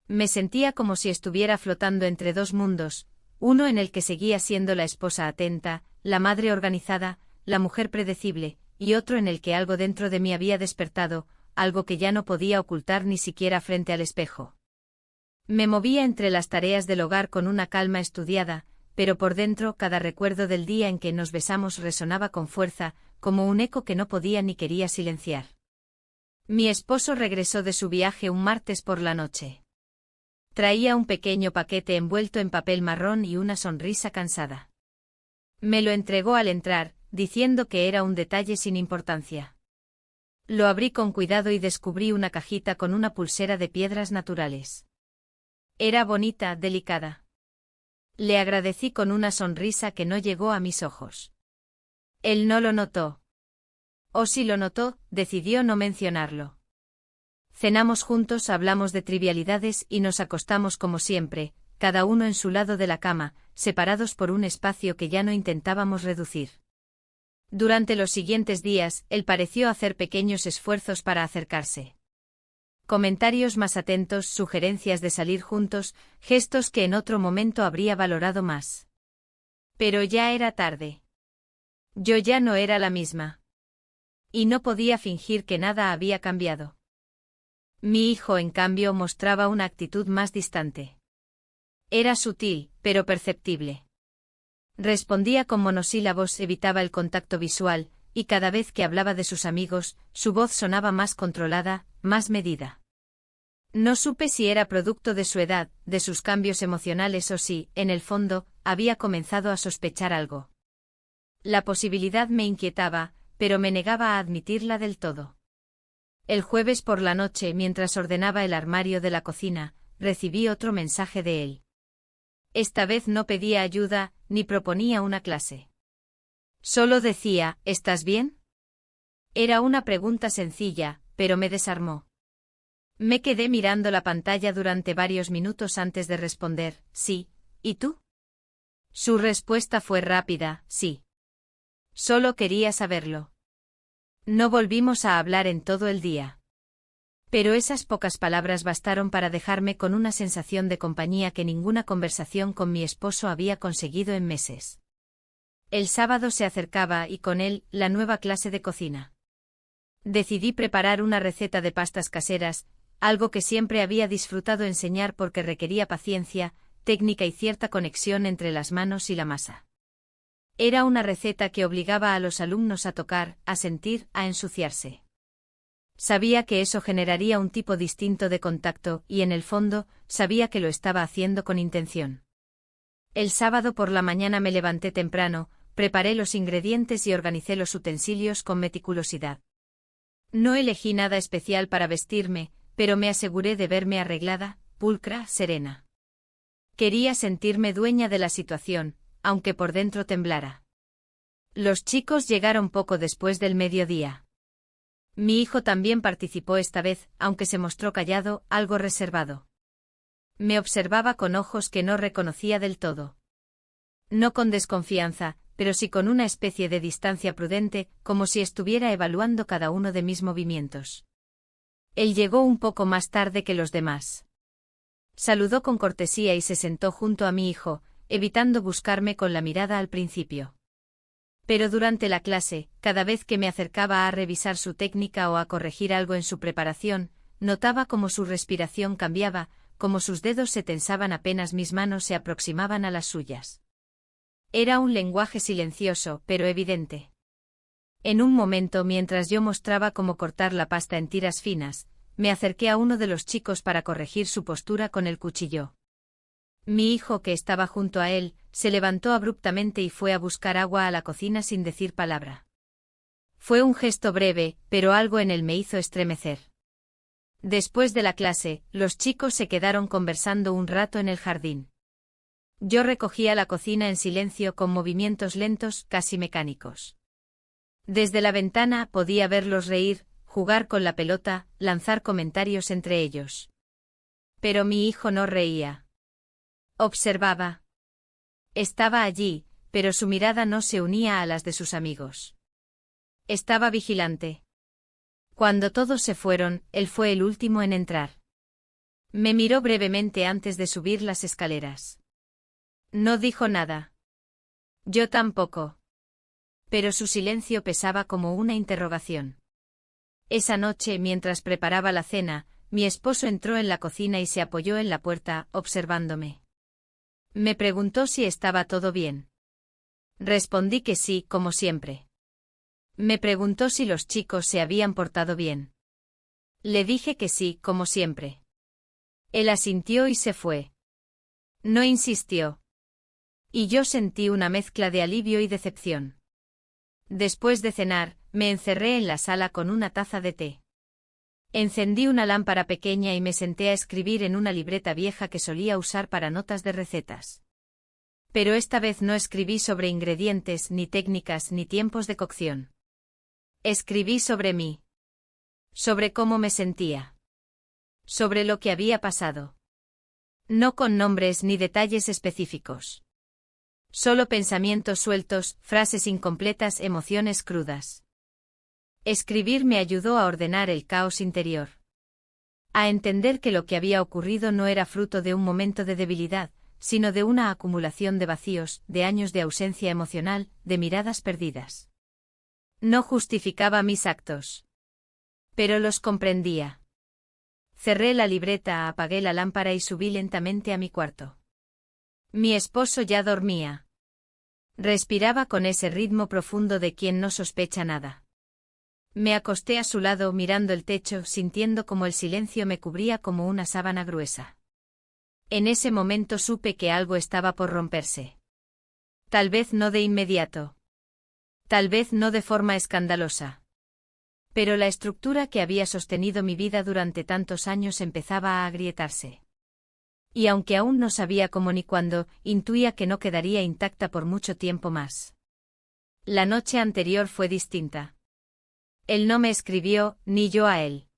Me sentía como si estuviera flotando entre dos mundos, uno en el que seguía siendo la esposa atenta, la madre organizada, la mujer predecible, y otro en el que algo dentro de mí había despertado, algo que ya no podía ocultar ni siquiera frente al espejo. Me movía entre las tareas del hogar con una calma estudiada, pero por dentro cada recuerdo del día en que nos besamos resonaba con fuerza, como un eco que no podía ni quería silenciar. Mi esposo regresó de su viaje un martes por la noche. Traía un pequeño paquete envuelto en papel marrón y una sonrisa cansada. Me lo entregó al entrar, diciendo que era un detalle sin importancia. Lo abrí con cuidado y descubrí una cajita con una pulsera de piedras naturales. Era bonita, delicada. Le agradecí con una sonrisa que no llegó a mis ojos. Él no lo notó. O si lo notó, decidió no mencionarlo. Cenamos juntos, hablamos de trivialidades y nos acostamos como siempre, cada uno en su lado de la cama, separados por un espacio que ya no intentábamos reducir. Durante los siguientes días, él pareció hacer pequeños esfuerzos para acercarse. Comentarios más atentos, sugerencias de salir juntos, gestos que en otro momento habría valorado más. Pero ya era tarde. Yo ya no era la misma. Y no podía fingir que nada había cambiado. Mi hijo, en cambio, mostraba una actitud más distante. Era sutil, pero perceptible. Respondía con monosílabos, evitaba el contacto visual, y cada vez que hablaba de sus amigos, su voz sonaba más controlada, más medida. No supe si era producto de su edad, de sus cambios emocionales o si, en el fondo, había comenzado a sospechar algo. La posibilidad me inquietaba, pero me negaba a admitirla del todo. El jueves por la noche, mientras ordenaba el armario de la cocina, recibí otro mensaje de él. Esta vez no pedía ayuda, ni proponía una clase. Solo decía, ¿estás bien? Era una pregunta sencilla, pero me desarmó. Me quedé mirando la pantalla durante varios minutos antes de responder, sí, ¿y tú? Su respuesta fue rápida, sí. Solo quería saberlo. No volvimos a hablar en todo el día. Pero esas pocas palabras bastaron para dejarme con una sensación de compañía que ninguna conversación con mi esposo había conseguido en meses. El sábado se acercaba y con él, la nueva clase de cocina. Decidí preparar una receta de pastas caseras, algo que siempre había disfrutado enseñar porque requería paciencia, técnica y cierta conexión entre las manos y la masa. Era una receta que obligaba a los alumnos a tocar, a sentir, a ensuciarse. Sabía que eso generaría un tipo distinto de contacto y, en el fondo, sabía que lo estaba haciendo con intención. El sábado por la mañana me levanté temprano, preparé los ingredientes y organicé los utensilios con meticulosidad. No elegí nada especial para vestirme, pero me aseguré de verme arreglada, pulcra, serena. Quería sentirme dueña de la situación, aunque por dentro temblara. Los chicos llegaron poco después del mediodía. Mi hijo también participó esta vez, aunque se mostró callado, algo reservado. Me observaba con ojos que no reconocía del todo. No con desconfianza, pero sí con una especie de distancia prudente, como si estuviera evaluando cada uno de mis movimientos. Él llegó un poco más tarde que los demás. Saludó con cortesía y se sentó junto a mi hijo, evitando buscarme con la mirada al principio. Pero durante la clase, cada vez que me acercaba a revisar su técnica o a corregir algo en su preparación, notaba cómo su respiración cambiaba, cómo sus dedos se tensaban apenas mis manos se aproximaban a las suyas. Era un lenguaje silencioso, pero evidente. En un momento, mientras yo mostraba cómo cortar la pasta en tiras finas, me acerqué a uno de los chicos para corregir su postura con el cuchillo. Mi hijo, que estaba junto a él, se levantó abruptamente y fue a buscar agua a la cocina sin decir palabra. Fue un gesto breve, pero algo en él me hizo estremecer. Después de la clase, los chicos se quedaron conversando un rato en el jardín. Yo recogía la cocina en silencio con movimientos lentos, casi mecánicos. Desde la ventana podía verlos reír, jugar con la pelota, lanzar comentarios entre ellos. Pero mi hijo no reía. Observaba. Estaba allí, pero su mirada no se unía a las de sus amigos. Estaba vigilante. Cuando todos se fueron, él fue el último en entrar. Me miró brevemente antes de subir las escaleras. No dijo nada. Yo tampoco. Pero su silencio pesaba como una interrogación. Esa noche, mientras preparaba la cena, mi esposo entró en la cocina y se apoyó en la puerta, observándome. Me preguntó si estaba todo bien. Respondí que sí, como siempre. Me preguntó si los chicos se habían portado bien. Le dije que sí, como siempre. Él asintió y se fue. No insistió. Y yo sentí una mezcla de alivio y decepción. Después de cenar, me encerré en la sala con una taza de té. Encendí una lámpara pequeña y me senté a escribir en una libreta vieja que solía usar para notas de recetas. Pero esta vez no escribí sobre ingredientes, ni técnicas, ni tiempos de cocción. Escribí sobre mí. Sobre cómo me sentía. Sobre lo que había pasado. No con nombres ni detalles específicos. Solo pensamientos sueltos, frases incompletas, emociones crudas. Escribir me ayudó a ordenar el caos interior. A entender que lo que había ocurrido no era fruto de un momento de debilidad, sino de una acumulación de vacíos, de años de ausencia emocional, de miradas perdidas. No justificaba mis actos. Pero los comprendía. Cerré la libreta, apagué la lámpara y subí lentamente a mi cuarto. Mi esposo ya dormía. Respiraba con ese ritmo profundo de quien no sospecha nada. Me acosté a su lado mirando el techo, sintiendo como el silencio me cubría como una sábana gruesa. En ese momento supe que algo estaba por romperse. Tal vez no de inmediato. Tal vez no de forma escandalosa. Pero la estructura que había sostenido mi vida durante tantos años empezaba a agrietarse. Y aunque aún no sabía cómo ni cuándo, intuía que no quedaría intacta por mucho tiempo más. La noche anterior fue distinta. Él no me escribió, ni yo a él.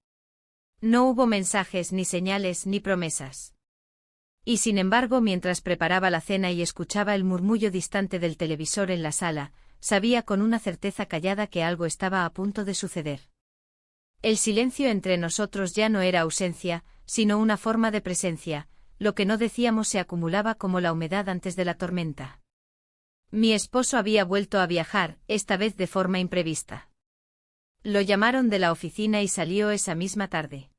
No hubo mensajes, ni señales, ni promesas. Y sin embargo, mientras preparaba la cena y escuchaba el murmullo distante del televisor en la sala, sabía con una certeza callada que algo estaba a punto de suceder. El silencio entre nosotros ya no era ausencia, sino una forma de presencia, lo que no decíamos se acumulaba como la humedad antes de la tormenta. Mi esposo había vuelto a viajar, esta vez de forma imprevista. Lo llamaron de la oficina y salió esa misma tarde.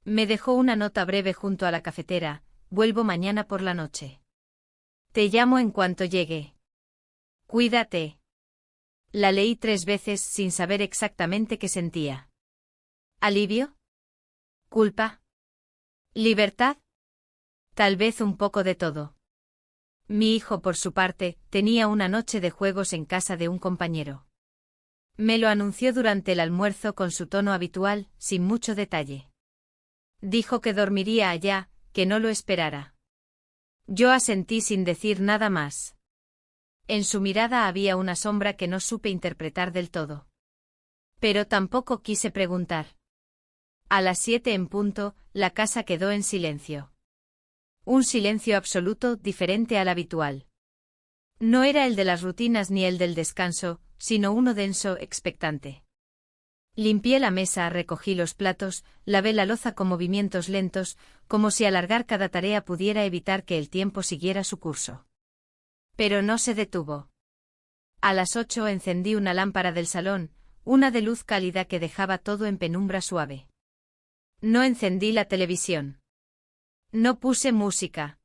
Me dejó una nota breve junto a la cafetera: vuelvo mañana por la noche. Te llamo en cuanto llegue. Cuídate. La leí 3 veces sin saber exactamente qué sentía. ¿Alivio? ¿Culpa? ¿Libertad? Tal vez un poco de todo. Mi hijo, por su parte, tenía una noche de juegos en casa de un compañero. Me lo anunció durante el almuerzo con su tono habitual, sin mucho detalle. Dijo que dormiría allá, que no lo esperara. Yo asentí sin decir nada más. En su mirada había una sombra que no supe interpretar del todo. Pero tampoco quise preguntar. A las 7 en punto, la casa quedó en silencio. Un silencio absoluto, diferente al habitual. No era el de las rutinas ni el del descanso, sino uno denso, expectante. Limpié la mesa, recogí los platos, lavé la loza con movimientos lentos, como si alargar cada tarea pudiera evitar que el tiempo siguiera su curso. Pero no se detuvo. A las 8 encendí una lámpara del salón, una de luz cálida que dejaba todo en penumbra suave. No encendí la televisión. No puse música.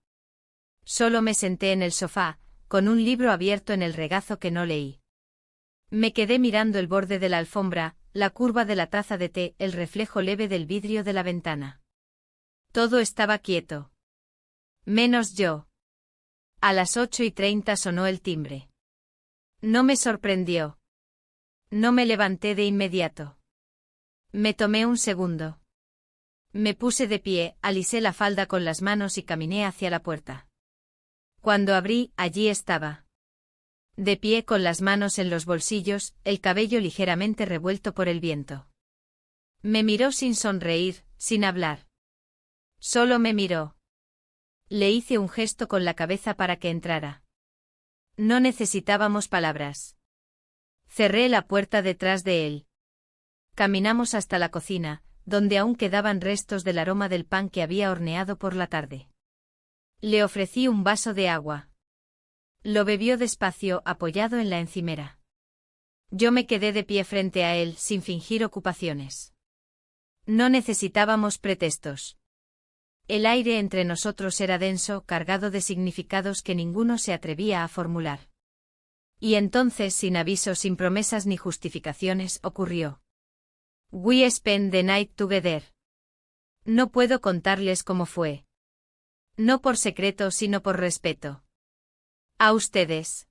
Solo me senté en el sofá, con un libro abierto en el regazo que no leí. Me quedé mirando el borde de la alfombra, la curva de la taza de té, el reflejo leve del vidrio de la ventana. Todo estaba quieto. Menos yo. A las 8:30 sonó el timbre. No me sorprendió. No me levanté de inmediato. Me tomé un segundo. Me puse de pie, alisé la falda con las manos y caminé hacia la puerta. Cuando abrí, allí estaba. De pie con las manos en los bolsillos, el cabello ligeramente revuelto por el viento. Me miró sin sonreír, sin hablar. Solo me miró. Le hice un gesto con la cabeza para que entrara. No necesitábamos palabras. Cerré la puerta detrás de él. Caminamos hasta la cocina, donde aún quedaban restos del aroma del pan que había horneado por la tarde. Le ofrecí un vaso de agua. Lo bebió despacio, apoyado en la encimera. Yo me quedé de pie frente a él, sin fingir ocupaciones. No necesitábamos pretextos. El aire entre nosotros era denso, cargado de significados que ninguno se atrevía a formular. Y entonces, sin aviso, sin promesas ni justificaciones, ocurrió. We spent the night together. No puedo contarles cómo fue. No por secreto, sino por respeto. A ustedes.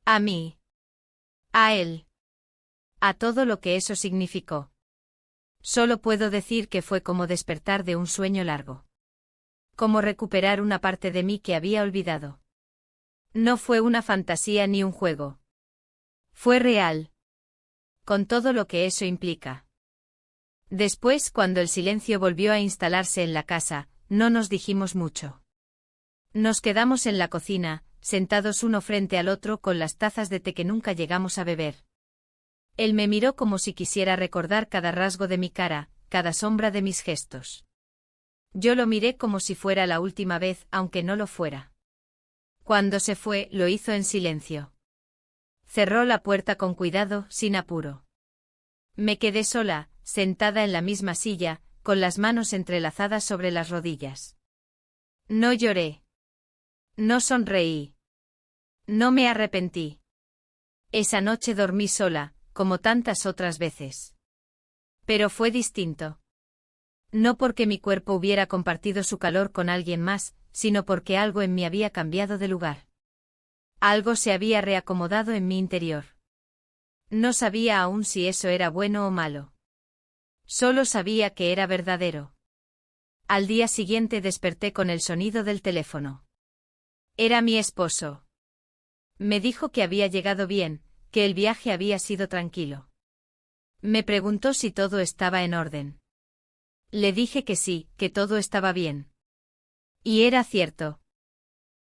A mí. A él. A todo lo que eso significó. Solo puedo decir que fue como despertar de un sueño largo. Como recuperar una parte de mí que había olvidado. No fue una fantasía ni un juego. Fue real. Con todo lo que eso implica. Después, cuando el silencio volvió a instalarse en la casa, no nos dijimos mucho. Nos quedamos en la cocina, sentados uno frente al otro con las tazas de té que nunca llegamos a beber. Él me miró como si quisiera recordar cada rasgo de mi cara, cada sombra de mis gestos. Yo lo miré como si fuera la última vez, aunque no lo fuera. Cuando se fue, lo hizo en silencio. Cerró la puerta con cuidado, sin apuro. Me quedé sola, sentada en la misma silla, con las manos entrelazadas sobre las rodillas. No lloré. No sonreí. No me arrepentí. Esa noche dormí sola, como tantas otras veces. Pero fue distinto. No porque mi cuerpo hubiera compartido su calor con alguien más, sino porque algo en mí había cambiado de lugar. Algo se había reacomodado en mi interior. No sabía aún si eso era bueno o malo. Solo sabía que era verdadero. Al día siguiente desperté con el sonido del teléfono. Era mi esposo. Me dijo que había llegado bien, que el viaje había sido tranquilo. Me preguntó si todo estaba en orden. Le dije que sí, que todo estaba bien. Y era cierto.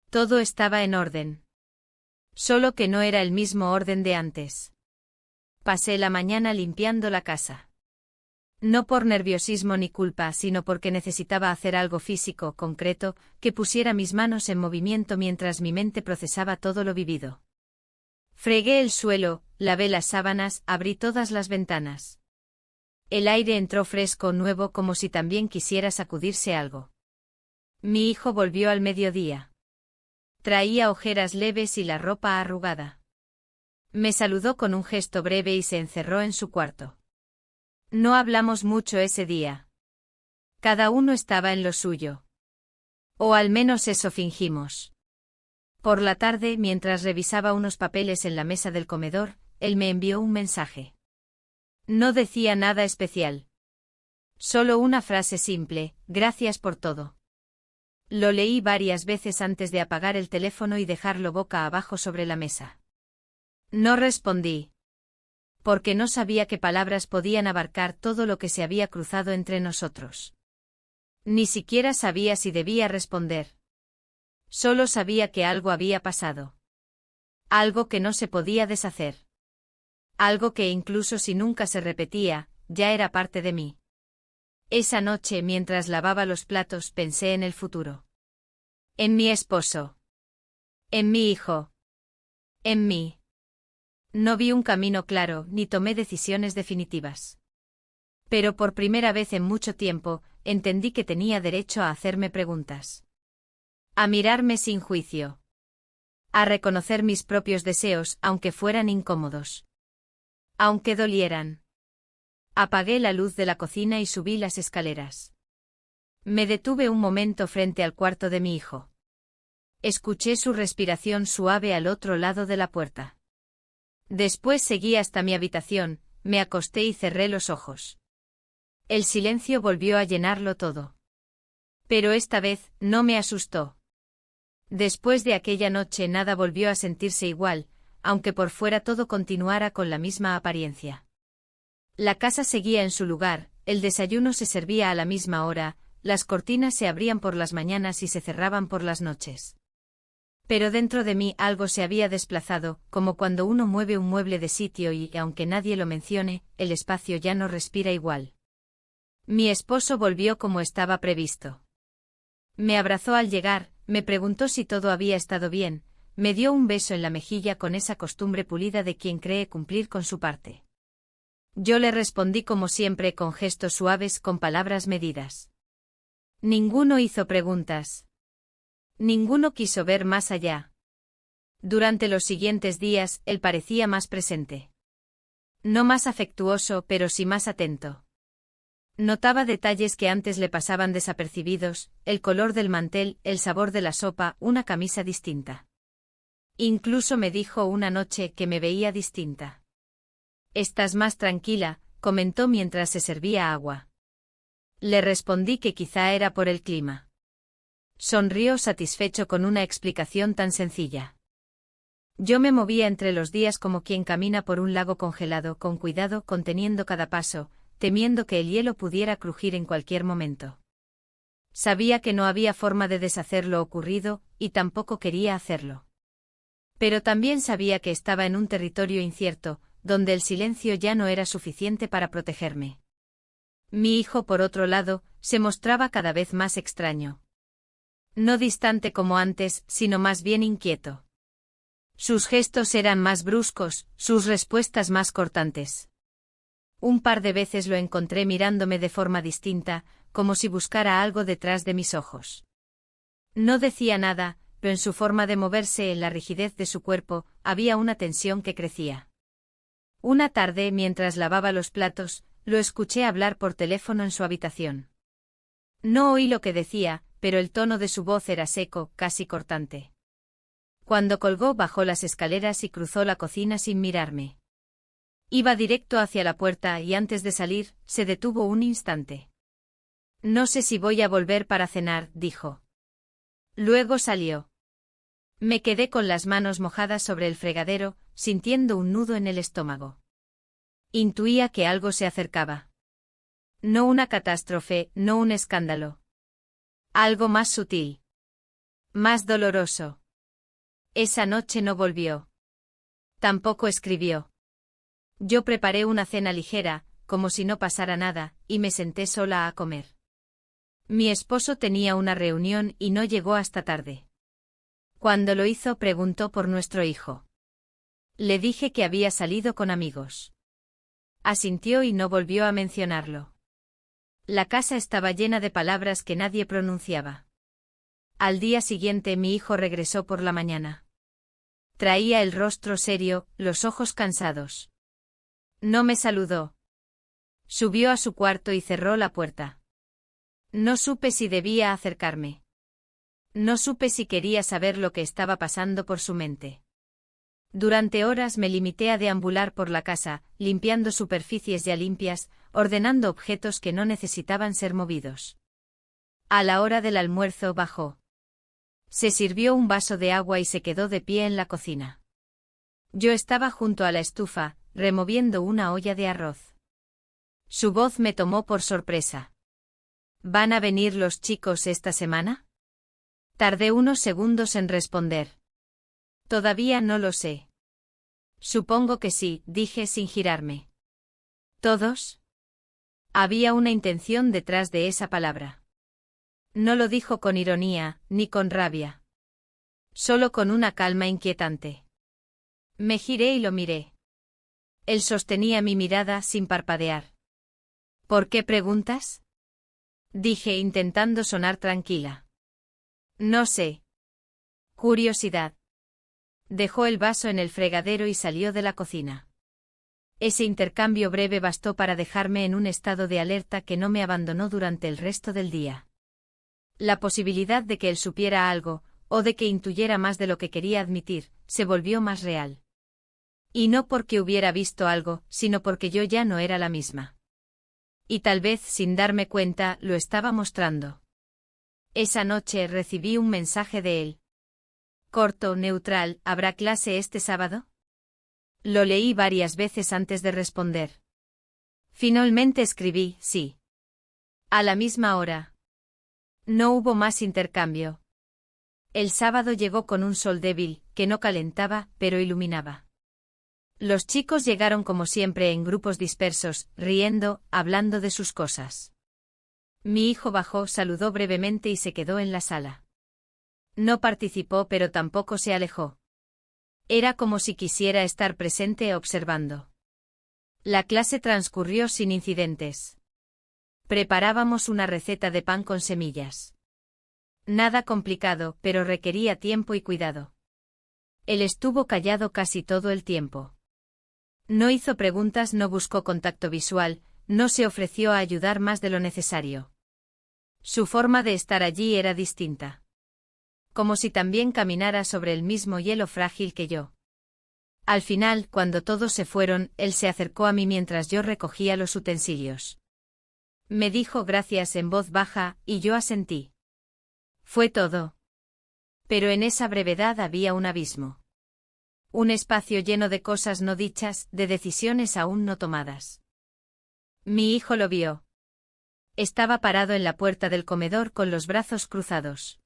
Todo estaba en orden. Solo que no era el mismo orden de antes. Pasé la mañana limpiando la casa. No por nerviosismo ni culpa, sino porque necesitaba hacer algo físico, concreto, que pusiera mis manos en movimiento mientras mi mente procesaba todo lo vivido. Fregué el suelo, lavé las sábanas, abrí todas las ventanas. El aire entró fresco, nuevo, como si también quisiera sacudirse algo. Mi hijo volvió al mediodía. Traía ojeras leves y la ropa arrugada. Me saludó con un gesto breve y se encerró en su cuarto. No hablamos mucho ese día. Cada uno estaba en lo suyo. O al menos eso fingimos. Por la tarde, mientras revisaba unos papeles en la mesa del comedor, él me envió un mensaje. No decía nada especial. Solo una frase simple: gracias por todo. Lo leí varias veces antes de apagar el teléfono y dejarlo boca abajo sobre la mesa. No respondí. Porque no sabía qué palabras podían abarcar todo lo que se había cruzado entre nosotros. Ni siquiera sabía si debía responder. Solo sabía que algo había pasado. Algo que no se podía deshacer. Algo que incluso si nunca se repetía, ya era parte de mí. Esa noche, mientras lavaba los platos, pensé en el futuro. En mi esposo. En mi hijo. En mí. No vi un camino claro, ni tomé decisiones definitivas. Pero por primera vez en mucho tiempo, entendí que tenía derecho a hacerme preguntas. A mirarme sin juicio. A reconocer mis propios deseos, aunque fueran incómodos. aunque dolieran. Apagué la luz de la cocina y subí las escaleras. Me detuve un momento frente al cuarto de mi hijo. Escuché su respiración suave al otro lado de la puerta. Después seguí hasta mi habitación, me acosté y cerré los ojos. El silencio volvió a llenarlo todo. Pero esta vez, no me asustó. Después de aquella noche nada volvió a sentirse igual, aunque por fuera todo continuara con la misma apariencia. La casa seguía en su lugar, el desayuno se servía a la misma hora, las cortinas se abrían por las mañanas y se cerraban por las noches. Pero dentro de mí algo se había desplazado, como cuando uno mueve un mueble de sitio y, aunque nadie lo mencione, el espacio ya no respira igual. Mi esposo volvió como estaba previsto. Me abrazó al llegar, me preguntó si todo había estado bien, me dio un beso en la mejilla con esa costumbre pulida de quien cree cumplir con su parte. Yo le respondí como siempre con gestos suaves, con palabras medidas. Ninguno hizo preguntas. Ninguno quiso ver más allá. Durante los siguientes días, él parecía más presente. No más afectuoso, pero sí más atento. Notaba detalles que antes le pasaban desapercibidos, el color del mantel, el sabor de la sopa, una camisa distinta. Incluso me dijo una noche que me veía distinta. «Estás más tranquila», comentó mientras se servía agua. Le respondí que quizá era por el clima. Sonrió satisfecho con una explicación tan sencilla. Yo me movía entre los días como quien camina por un lago congelado, con cuidado, conteniendo cada paso, temiendo que el hielo pudiera crujir en cualquier momento. Sabía que no había forma de deshacer lo ocurrido, y tampoco quería hacerlo. Pero también sabía que estaba en un territorio incierto, donde el silencio ya no era suficiente para protegerme. Mi hijo, por otro lado, se mostraba cada vez más extraño. No distante como antes, sino más bien inquieto. Sus gestos eran más bruscos, sus respuestas más cortantes. Un par de veces lo encontré mirándome de forma distinta, como si buscara algo detrás de mis ojos. No decía nada, pero en su forma de moverse, en la rigidez de su cuerpo, había una tensión que crecía. Una tarde, mientras lavaba los platos, lo escuché hablar por teléfono en su habitación. No oí lo que decía, pero el tono de su voz era seco, casi cortante. Cuando colgó, bajó las escaleras y cruzó la cocina sin mirarme. Iba directo hacia la puerta y antes de salir, se detuvo un instante. «No sé si voy a volver para cenar», dijo. Luego salió. Me quedé con las manos mojadas sobre el fregadero, sintiendo un nudo en el estómago. Intuía que algo se acercaba. No una catástrofe, no un escándalo. Algo más sutil. Más doloroso. Esa noche no volvió. Tampoco escribió. Yo preparé una cena ligera, como si no pasara nada, y me senté sola a comer. Mi esposo tenía una reunión y no llegó hasta tarde. Cuando lo hizo, preguntó por nuestro hijo. Le dije que había salido con amigos. Asintió y no volvió a mencionarlo. La casa estaba llena de palabras que nadie pronunciaba. Al día siguiente mi hijo regresó por la mañana. Traía el rostro serio, los ojos cansados. No me saludó. Subió a su cuarto y cerró la puerta. No supe si debía acercarme. No supe si quería saber lo que estaba pasando por su mente. Durante horas me limité a deambular por la casa, limpiando superficies ya limpias, ordenando objetos que no necesitaban ser movidos. A la hora del almuerzo bajó. Se sirvió un vaso de agua y se quedó de pie en la cocina. Yo estaba junto a la estufa, removiendo una olla de arroz. Su voz me tomó por sorpresa. ¿Van a venir los chicos esta semana? Tardé unos segundos en responder. Todavía no lo sé. Supongo que sí, dije sin girarme. ¿Todos? Había una intención detrás de esa palabra. No lo dijo con ironía, ni con rabia. Solo con una calma inquietante. Me giré y lo miré. Él sostenía mi mirada sin parpadear. ¿Por qué preguntas? Dije intentando sonar tranquila. No sé. Curiosidad. Dejó el vaso en el fregadero y salió de la cocina. Ese intercambio breve bastó para dejarme en un estado de alerta que no me abandonó durante el resto del día. La posibilidad de que él supiera algo, o de que intuyera más de lo que quería admitir, se volvió más real. Y no porque hubiera visto algo, sino porque yo ya no era la misma. Y tal vez sin darme cuenta, lo estaba mostrando. Esa noche recibí un mensaje de él. Corto, neutral, ¿habrá clase este sábado? Lo leí varias veces antes de responder. Finalmente escribí, sí. A la misma hora. No hubo más intercambio. El sábado llegó con un sol débil, que no calentaba, pero iluminaba. Los chicos llegaron como siempre en grupos dispersos, riendo, hablando de sus cosas. Mi hijo bajó, saludó brevemente y se quedó en la sala. No participó, pero tampoco se alejó. Era como si quisiera estar presente observando. La clase transcurrió sin incidentes. Preparábamos una receta de pan con semillas. Nada complicado, pero requería tiempo y cuidado. Él estuvo callado casi todo el tiempo. No hizo preguntas, no buscó contacto visual, no se ofreció a ayudar más de lo necesario. Su forma de estar allí era distinta. Como si también caminara sobre el mismo hielo frágil que yo. Al final, cuando todos se fueron, él se acercó a mí mientras yo recogía los utensilios. Me dijo gracias en voz baja, y yo asentí. Fue todo. Pero en esa brevedad había un abismo. Un espacio lleno de cosas no dichas, de decisiones aún no tomadas. Mi hijo lo vio. Estaba parado en la puerta del comedor con los brazos cruzados.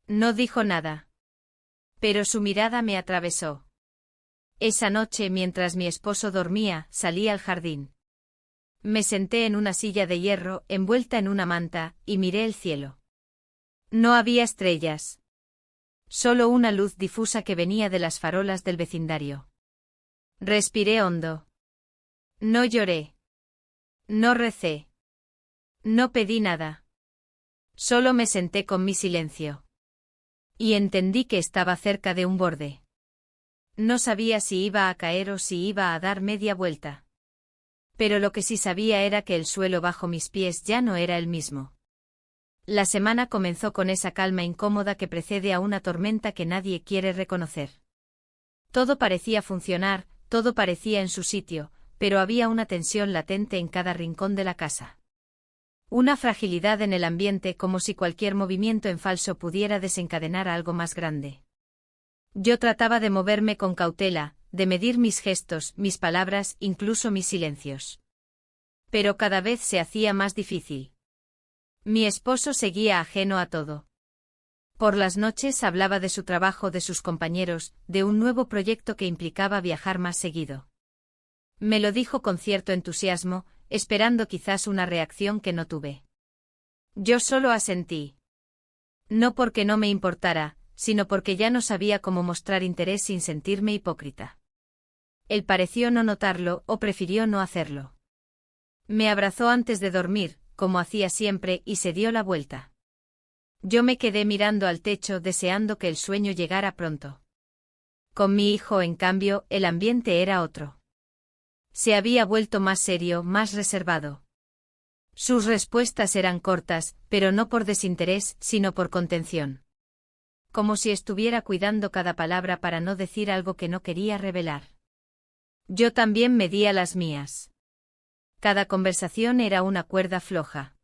No dijo nada. Pero su mirada me atravesó. Esa noche, mientras mi esposo dormía, salí al jardín. Me senté en una silla de hierro, envuelta en una manta, y miré el cielo. No había estrellas. Solo una luz difusa que venía de las farolas del vecindario. Respiré hondo. No lloré. No recé. No pedí nada. Solo me senté con mi silencio. Y entendí que estaba cerca de un borde. No sabía si iba a caer o si iba a dar media vuelta. Pero lo que sí sabía era que el suelo bajo mis pies ya no era el mismo. La semana comenzó con esa calma incómoda que precede a una tormenta que nadie quiere reconocer. Todo parecía funcionar, todo parecía en su sitio, pero había una tensión latente en cada rincón de la casa. Una fragilidad en el ambiente, como si cualquier movimiento en falso pudiera desencadenar algo más grande. Yo trataba de moverme con cautela, de medir mis gestos, mis palabras, incluso mis silencios. Pero cada vez se hacía más difícil. Mi esposo seguía ajeno a todo. Por las noches hablaba de su trabajo, de sus compañeros, de un nuevo proyecto que implicaba viajar más seguido. Me lo dijo con cierto entusiasmo, esperando quizás una reacción que no tuve. Yo solo asentí. No porque no me importara, sino porque ya no sabía cómo mostrar interés sin sentirme hipócrita. Él pareció no notarlo, o prefirió no hacerlo. Me abrazó antes de dormir, como hacía siempre, y se dio la vuelta. Yo me quedé mirando al techo deseando que el sueño llegara pronto. Con mi hijo, en cambio, el ambiente era otro. Se había vuelto más serio, más reservado. Sus respuestas eran cortas, pero no por desinterés, sino por contención. Como si estuviera cuidando cada palabra para no decir algo que no quería revelar. Yo también medía las mías. Cada conversación era una cuerda floja.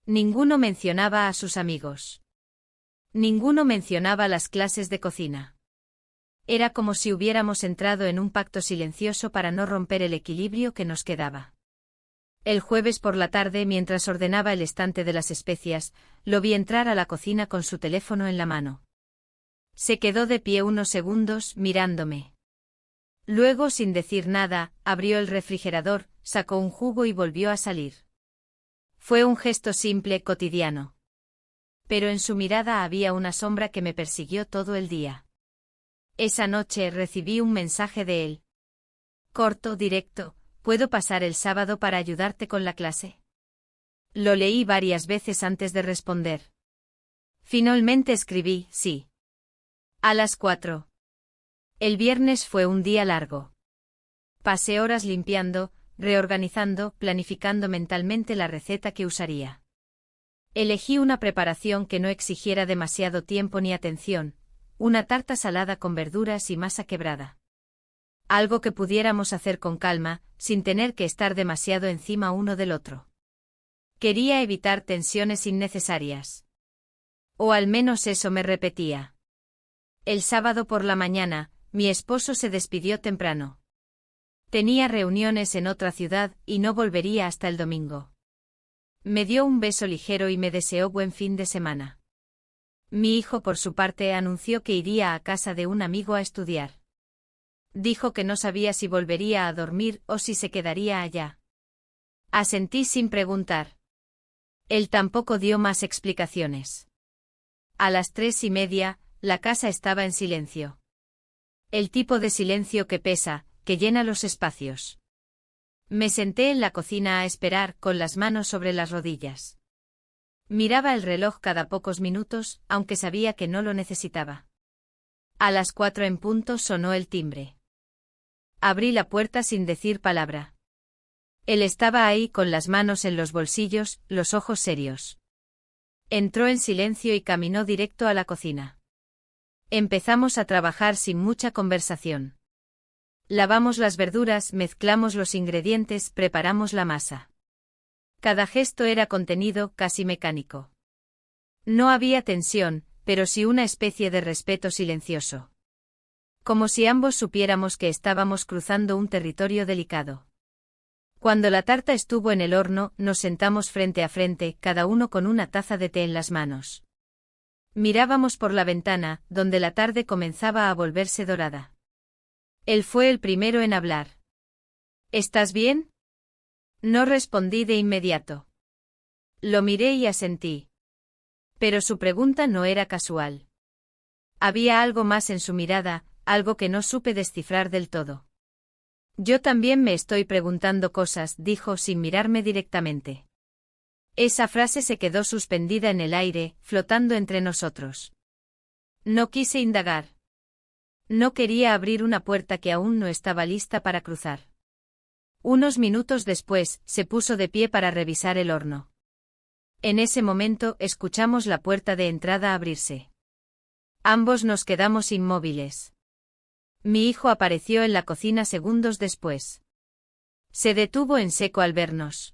Ninguno mencionaba a sus amigos. Ninguno mencionaba las clases de cocina. Era como si hubiéramos entrado en un pacto silencioso para no romper el equilibrio que nos quedaba. El jueves por la tarde, mientras ordenaba el estante de las especias, lo vi entrar a la cocina con su teléfono en la mano. Se quedó de pie unos segundos, mirándome. Luego, sin decir nada, abrió el refrigerador, sacó un jugo y volvió a salir. Fue un gesto simple, cotidiano. Pero en su mirada había una sombra que me persiguió todo el día. Esa noche recibí un mensaje de él. Corto, directo: ¿puedo pasar el sábado para ayudarte con la clase? Lo leí varias veces antes de responder. Finalmente escribí, sí. A las 4. El viernes fue un día largo. Pasé horas limpiando, reorganizando, planificando mentalmente la receta que usaría. Elegí una preparación que no exigiera demasiado tiempo ni atención, una tarta salada con verduras y masa quebrada. Algo que pudiéramos hacer con calma, sin tener que estar demasiado encima uno del otro. Quería evitar tensiones innecesarias. O al menos eso me repetía. El sábado por la mañana, mi esposo se despidió temprano. Tenía reuniones en otra ciudad y no volvería hasta el domingo. Me dio un beso ligero y me deseó buen fin de semana. Mi hijo por su parte anunció que iría a casa de un amigo a estudiar. Dijo que no sabía si volvería a dormir o si se quedaría allá. Asentí sin preguntar. Él tampoco dio más explicaciones. A las 3:30, la casa estaba en silencio. El tipo de silencio que pesa, que llena los espacios. Me senté en la cocina a esperar, con las manos sobre las rodillas. Miraba el reloj cada pocos minutos, aunque sabía que no lo necesitaba. A las 4 en punto sonó el timbre. Abrí la puerta sin decir palabra. Él estaba ahí con las manos en los bolsillos, los ojos serios. Entró en silencio y caminó directo a la cocina. Empezamos a trabajar sin mucha conversación. Lavamos las verduras, mezclamos los ingredientes, preparamos la masa. Cada gesto era contenido, casi mecánico. No había tensión, pero sí una especie de respeto silencioso. Como si ambos supiéramos que estábamos cruzando un territorio delicado. Cuando la tarta estuvo en el horno, nos sentamos frente a frente, cada uno con una taza de té en las manos. Mirábamos por la ventana, donde la tarde comenzaba a volverse dorada. Él fue el primero en hablar. ¿Estás bien? No respondí de inmediato. Lo miré y asentí. Pero su pregunta no era casual. Había algo más en su mirada, algo que no supe descifrar del todo. Yo también me estoy preguntando cosas, dijo sin mirarme directamente. Esa frase se quedó suspendida en el aire, flotando entre nosotros. No quise indagar. No quería abrir una puerta que aún no estaba lista para cruzar. Unos minutos después, se puso de pie para revisar el horno. En ese momento, escuchamos la puerta de entrada abrirse. Ambos nos quedamos inmóviles. Mi hijo apareció en la cocina segundos después. Se detuvo en seco al vernos.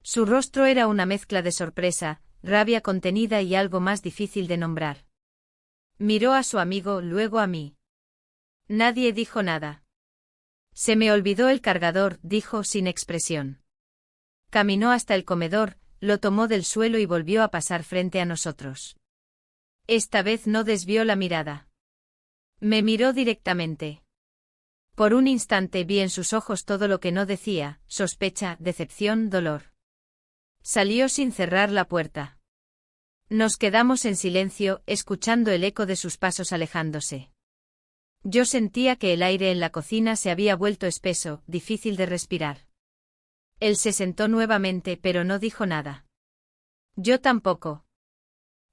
Su rostro era una mezcla de sorpresa, rabia contenida y algo más difícil de nombrar. Miró a su amigo, luego a mí. Nadie dijo nada. Se me olvidó el cargador, dijo sin expresión. Caminó hasta el comedor, lo tomó del suelo y volvió a pasar frente a nosotros. Esta vez no desvió la mirada. Me miró directamente. Por un instante vi en sus ojos todo lo que no decía, sospecha, decepción, dolor. Salió sin cerrar la puerta. Nos quedamos en silencio, escuchando el eco de sus pasos alejándose. Yo sentía que el aire en la cocina se había vuelto espeso, difícil de respirar. Él se sentó nuevamente, pero no dijo nada. Yo tampoco.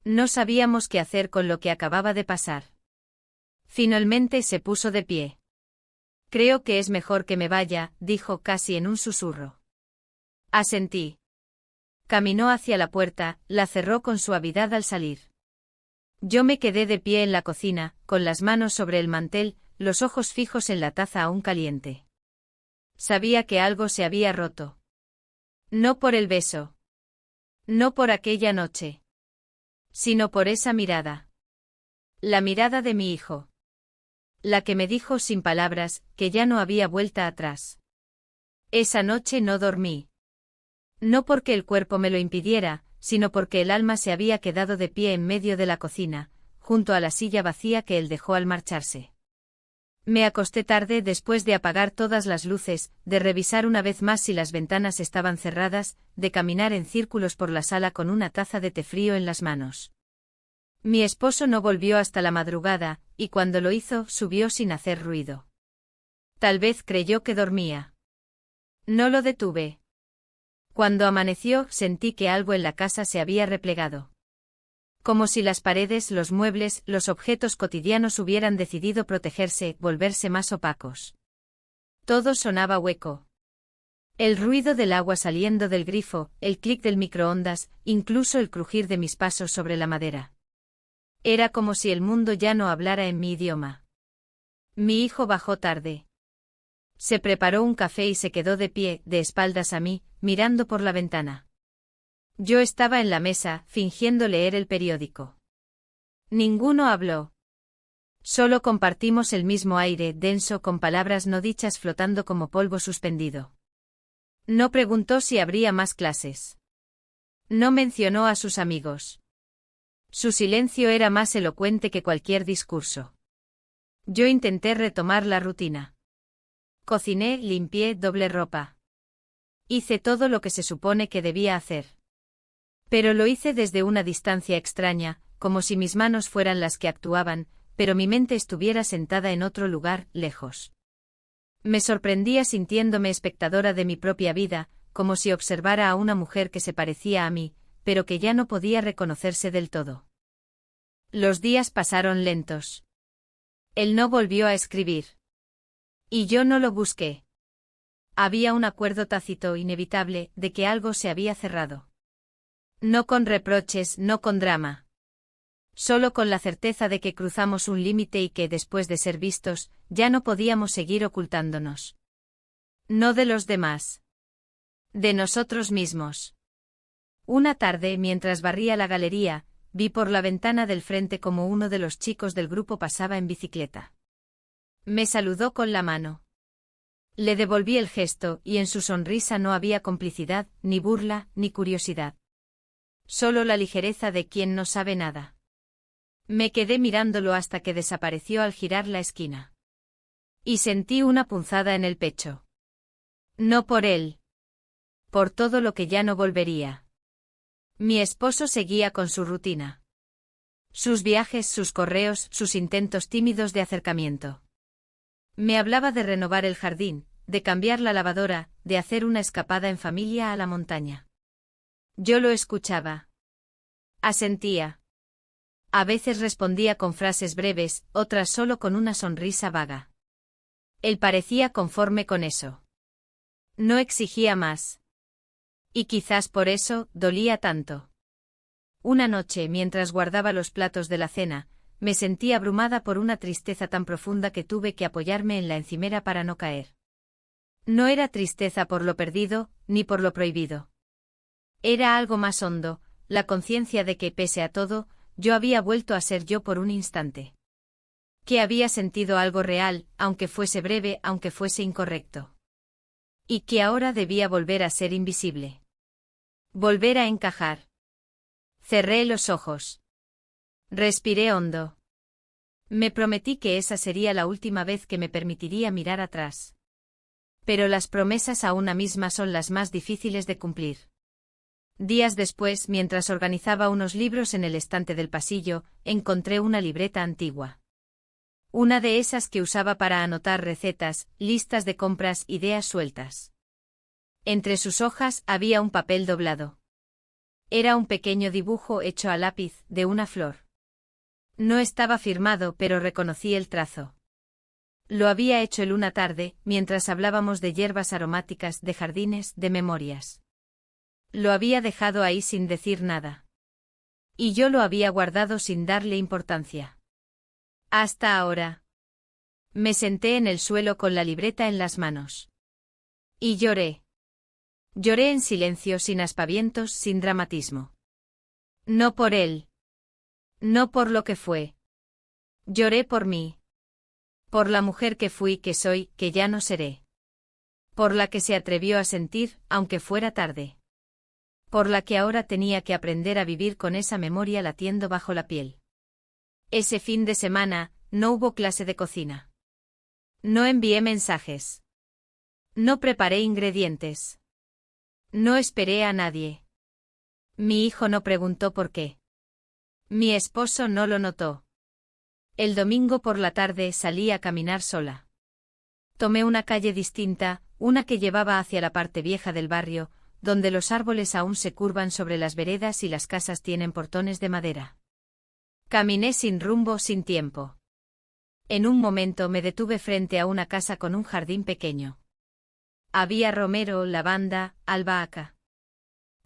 No sabíamos qué hacer con lo que acababa de pasar. Finalmente se puso de pie. Creo que es mejor que me vaya, dijo casi en un susurro. Asentí. Caminó hacia la puerta, la cerró con suavidad al salir. Yo me quedé de pie en la cocina, con las manos sobre el mantel, los ojos fijos en la taza aún caliente. Sabía que algo se había roto. No por el beso. No por aquella noche. Sino por esa mirada. La mirada de mi hijo. La que me dijo sin palabras, que ya no había vuelta atrás. Esa noche no dormí. No porque el cuerpo me lo impidiera, sino porque el alma se había quedado de pie en medio de la cocina, junto a la silla vacía que él dejó al marcharse. Me acosté tarde después de apagar todas las luces, de revisar una vez más si las ventanas estaban cerradas, de caminar en círculos por la sala con una taza de té frío en las manos. Mi esposo no volvió hasta la madrugada, y cuando lo hizo, subió sin hacer ruido. Tal vez creyó que dormía. No lo detuve. Cuando amaneció, sentí que algo en la casa se había replegado. Como si las paredes, los muebles, los objetos cotidianos hubieran decidido protegerse, volverse más opacos. Todo sonaba hueco. El ruido del agua saliendo del grifo, el clic del microondas, incluso el crujir de mis pasos sobre la madera. Era como si el mundo ya no hablara en mi idioma. Mi hijo bajó tarde. Se preparó un café y se quedó de pie, de espaldas a mí, mirando por la ventana. Yo estaba en la mesa, fingiendo leer el periódico. Ninguno habló. Solo compartimos el mismo aire denso con palabras no dichas flotando como polvo suspendido. No preguntó si habría más clases. No mencionó a sus amigos. Su silencio era más elocuente que cualquier discurso. Yo intenté retomar la rutina. Cociné, limpié, doblé ropa. Hice todo lo que se supone que debía hacer. Pero lo hice desde una distancia extraña, como si mis manos fueran las que actuaban, pero mi mente estuviera sentada en otro lugar, lejos. Me sorprendía sintiéndome espectadora de mi propia vida, como si observara a una mujer que se parecía a mí, pero que ya no podía reconocerse del todo. Los días pasaron lentos. Él no volvió a escribir. Y yo no lo busqué. Había un acuerdo tácito inevitable de que algo se había cerrado. No con reproches, no con drama. Solo con la certeza de que cruzamos un límite y que, después de ser vistos, ya no podíamos seguir ocultándonos. No de los demás. De nosotros mismos. Una tarde, mientras barría la galería, vi por la ventana del frente como uno de los chicos del grupo pasaba en bicicleta. Me saludó con la mano. Le devolví el gesto y en su sonrisa no había complicidad, ni burla, ni curiosidad. Solo la ligereza de quien no sabe nada. Me quedé mirándolo hasta que desapareció al girar la esquina. Y sentí una punzada en el pecho. No por él. Por todo lo que ya no volvería. Mi esposo seguía con su rutina. Sus viajes, sus correos, sus intentos tímidos de acercamiento. Me hablaba de renovar el jardín, de cambiar la lavadora, de hacer una escapada en familia a la montaña. Yo lo escuchaba. Asentía. A veces respondía con frases breves, otras solo con una sonrisa vaga. Él parecía conforme con eso. No exigía más. Y quizás por eso dolía tanto. Una noche, mientras guardaba los platos de la cena, me sentí abrumada por una tristeza tan profunda que tuve que apoyarme en la encimera para no caer. No era tristeza por lo perdido, ni por lo prohibido. Era algo más hondo, la conciencia de que, pese a todo, yo había vuelto a ser yo por un instante. Que había sentido algo real, aunque fuese breve, aunque fuese incorrecto. Y que ahora debía volver a ser invisible. Volver a encajar. Cerré los ojos. Respiré hondo. Me prometí que esa sería la última vez que me permitiría mirar atrás. Pero las promesas a una misma son las más difíciles de cumplir. Días después, mientras organizaba unos libros en el estante del pasillo, encontré una libreta antigua. Una de esas que usaba para anotar recetas, listas de compras, ideas sueltas. Entre sus hojas había un papel doblado. Era un pequeño dibujo hecho a lápiz, de una flor. No estaba firmado, pero reconocí el trazo. Lo había hecho él una tarde, mientras hablábamos de hierbas aromáticas, de jardines, de memorias. Lo había dejado ahí sin decir nada. Y yo lo había guardado sin darle importancia. Hasta ahora. Me senté en el suelo con la libreta en las manos. Y lloré. Lloré en silencio, sin aspavientos, sin dramatismo. No por él. No por lo que fue. Lloré por mí. Por la mujer que fui, que soy, que ya no seré. Por la que se atrevió a sentir, aunque fuera tarde. Por la que ahora tenía que aprender a vivir con esa memoria latiendo bajo la piel. Ese fin de semana, no hubo clase de cocina. No envié mensajes. No preparé ingredientes. No esperé a nadie. Mi hijo no preguntó por qué. Mi esposo no lo notó. El domingo por la tarde salí a caminar sola. Tomé una calle distinta, una que llevaba hacia la parte vieja del barrio, donde los árboles aún se curvan sobre las veredas y las casas tienen portones de madera. Caminé sin rumbo, sin tiempo. En un momento me detuve frente a una casa con un jardín pequeño. Había romero, lavanda, albahaca.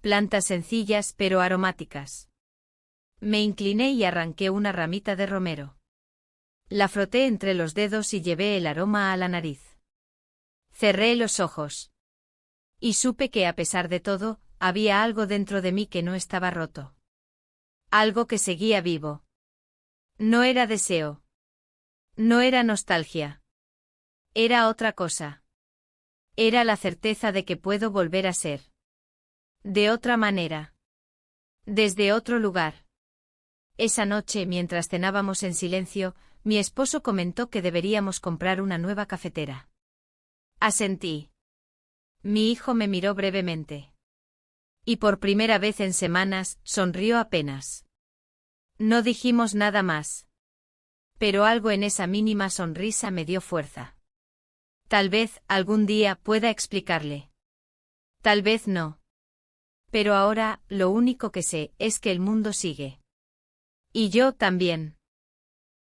Plantas sencillas pero aromáticas. Me incliné y arranqué una ramita de romero. La froté entre los dedos y llevé el aroma a la nariz. Cerré los ojos. Y supe que, a pesar de todo, había algo dentro de mí que no estaba roto. Algo que seguía vivo. No era deseo. No era nostalgia. Era otra cosa. Era la certeza de que puedo volver a ser. De otra manera. Desde otro lugar. Esa noche, mientras cenábamos en silencio, mi esposo comentó que deberíamos comprar una nueva cafetera. Asentí. Mi hijo me miró brevemente. Y por primera vez en semanas, sonrió apenas. No dijimos nada más. Pero algo en esa mínima sonrisa me dio fuerza. Tal vez, algún día, pueda explicarle. Tal vez no. Pero ahora, lo único que sé es que el mundo sigue. Y yo también.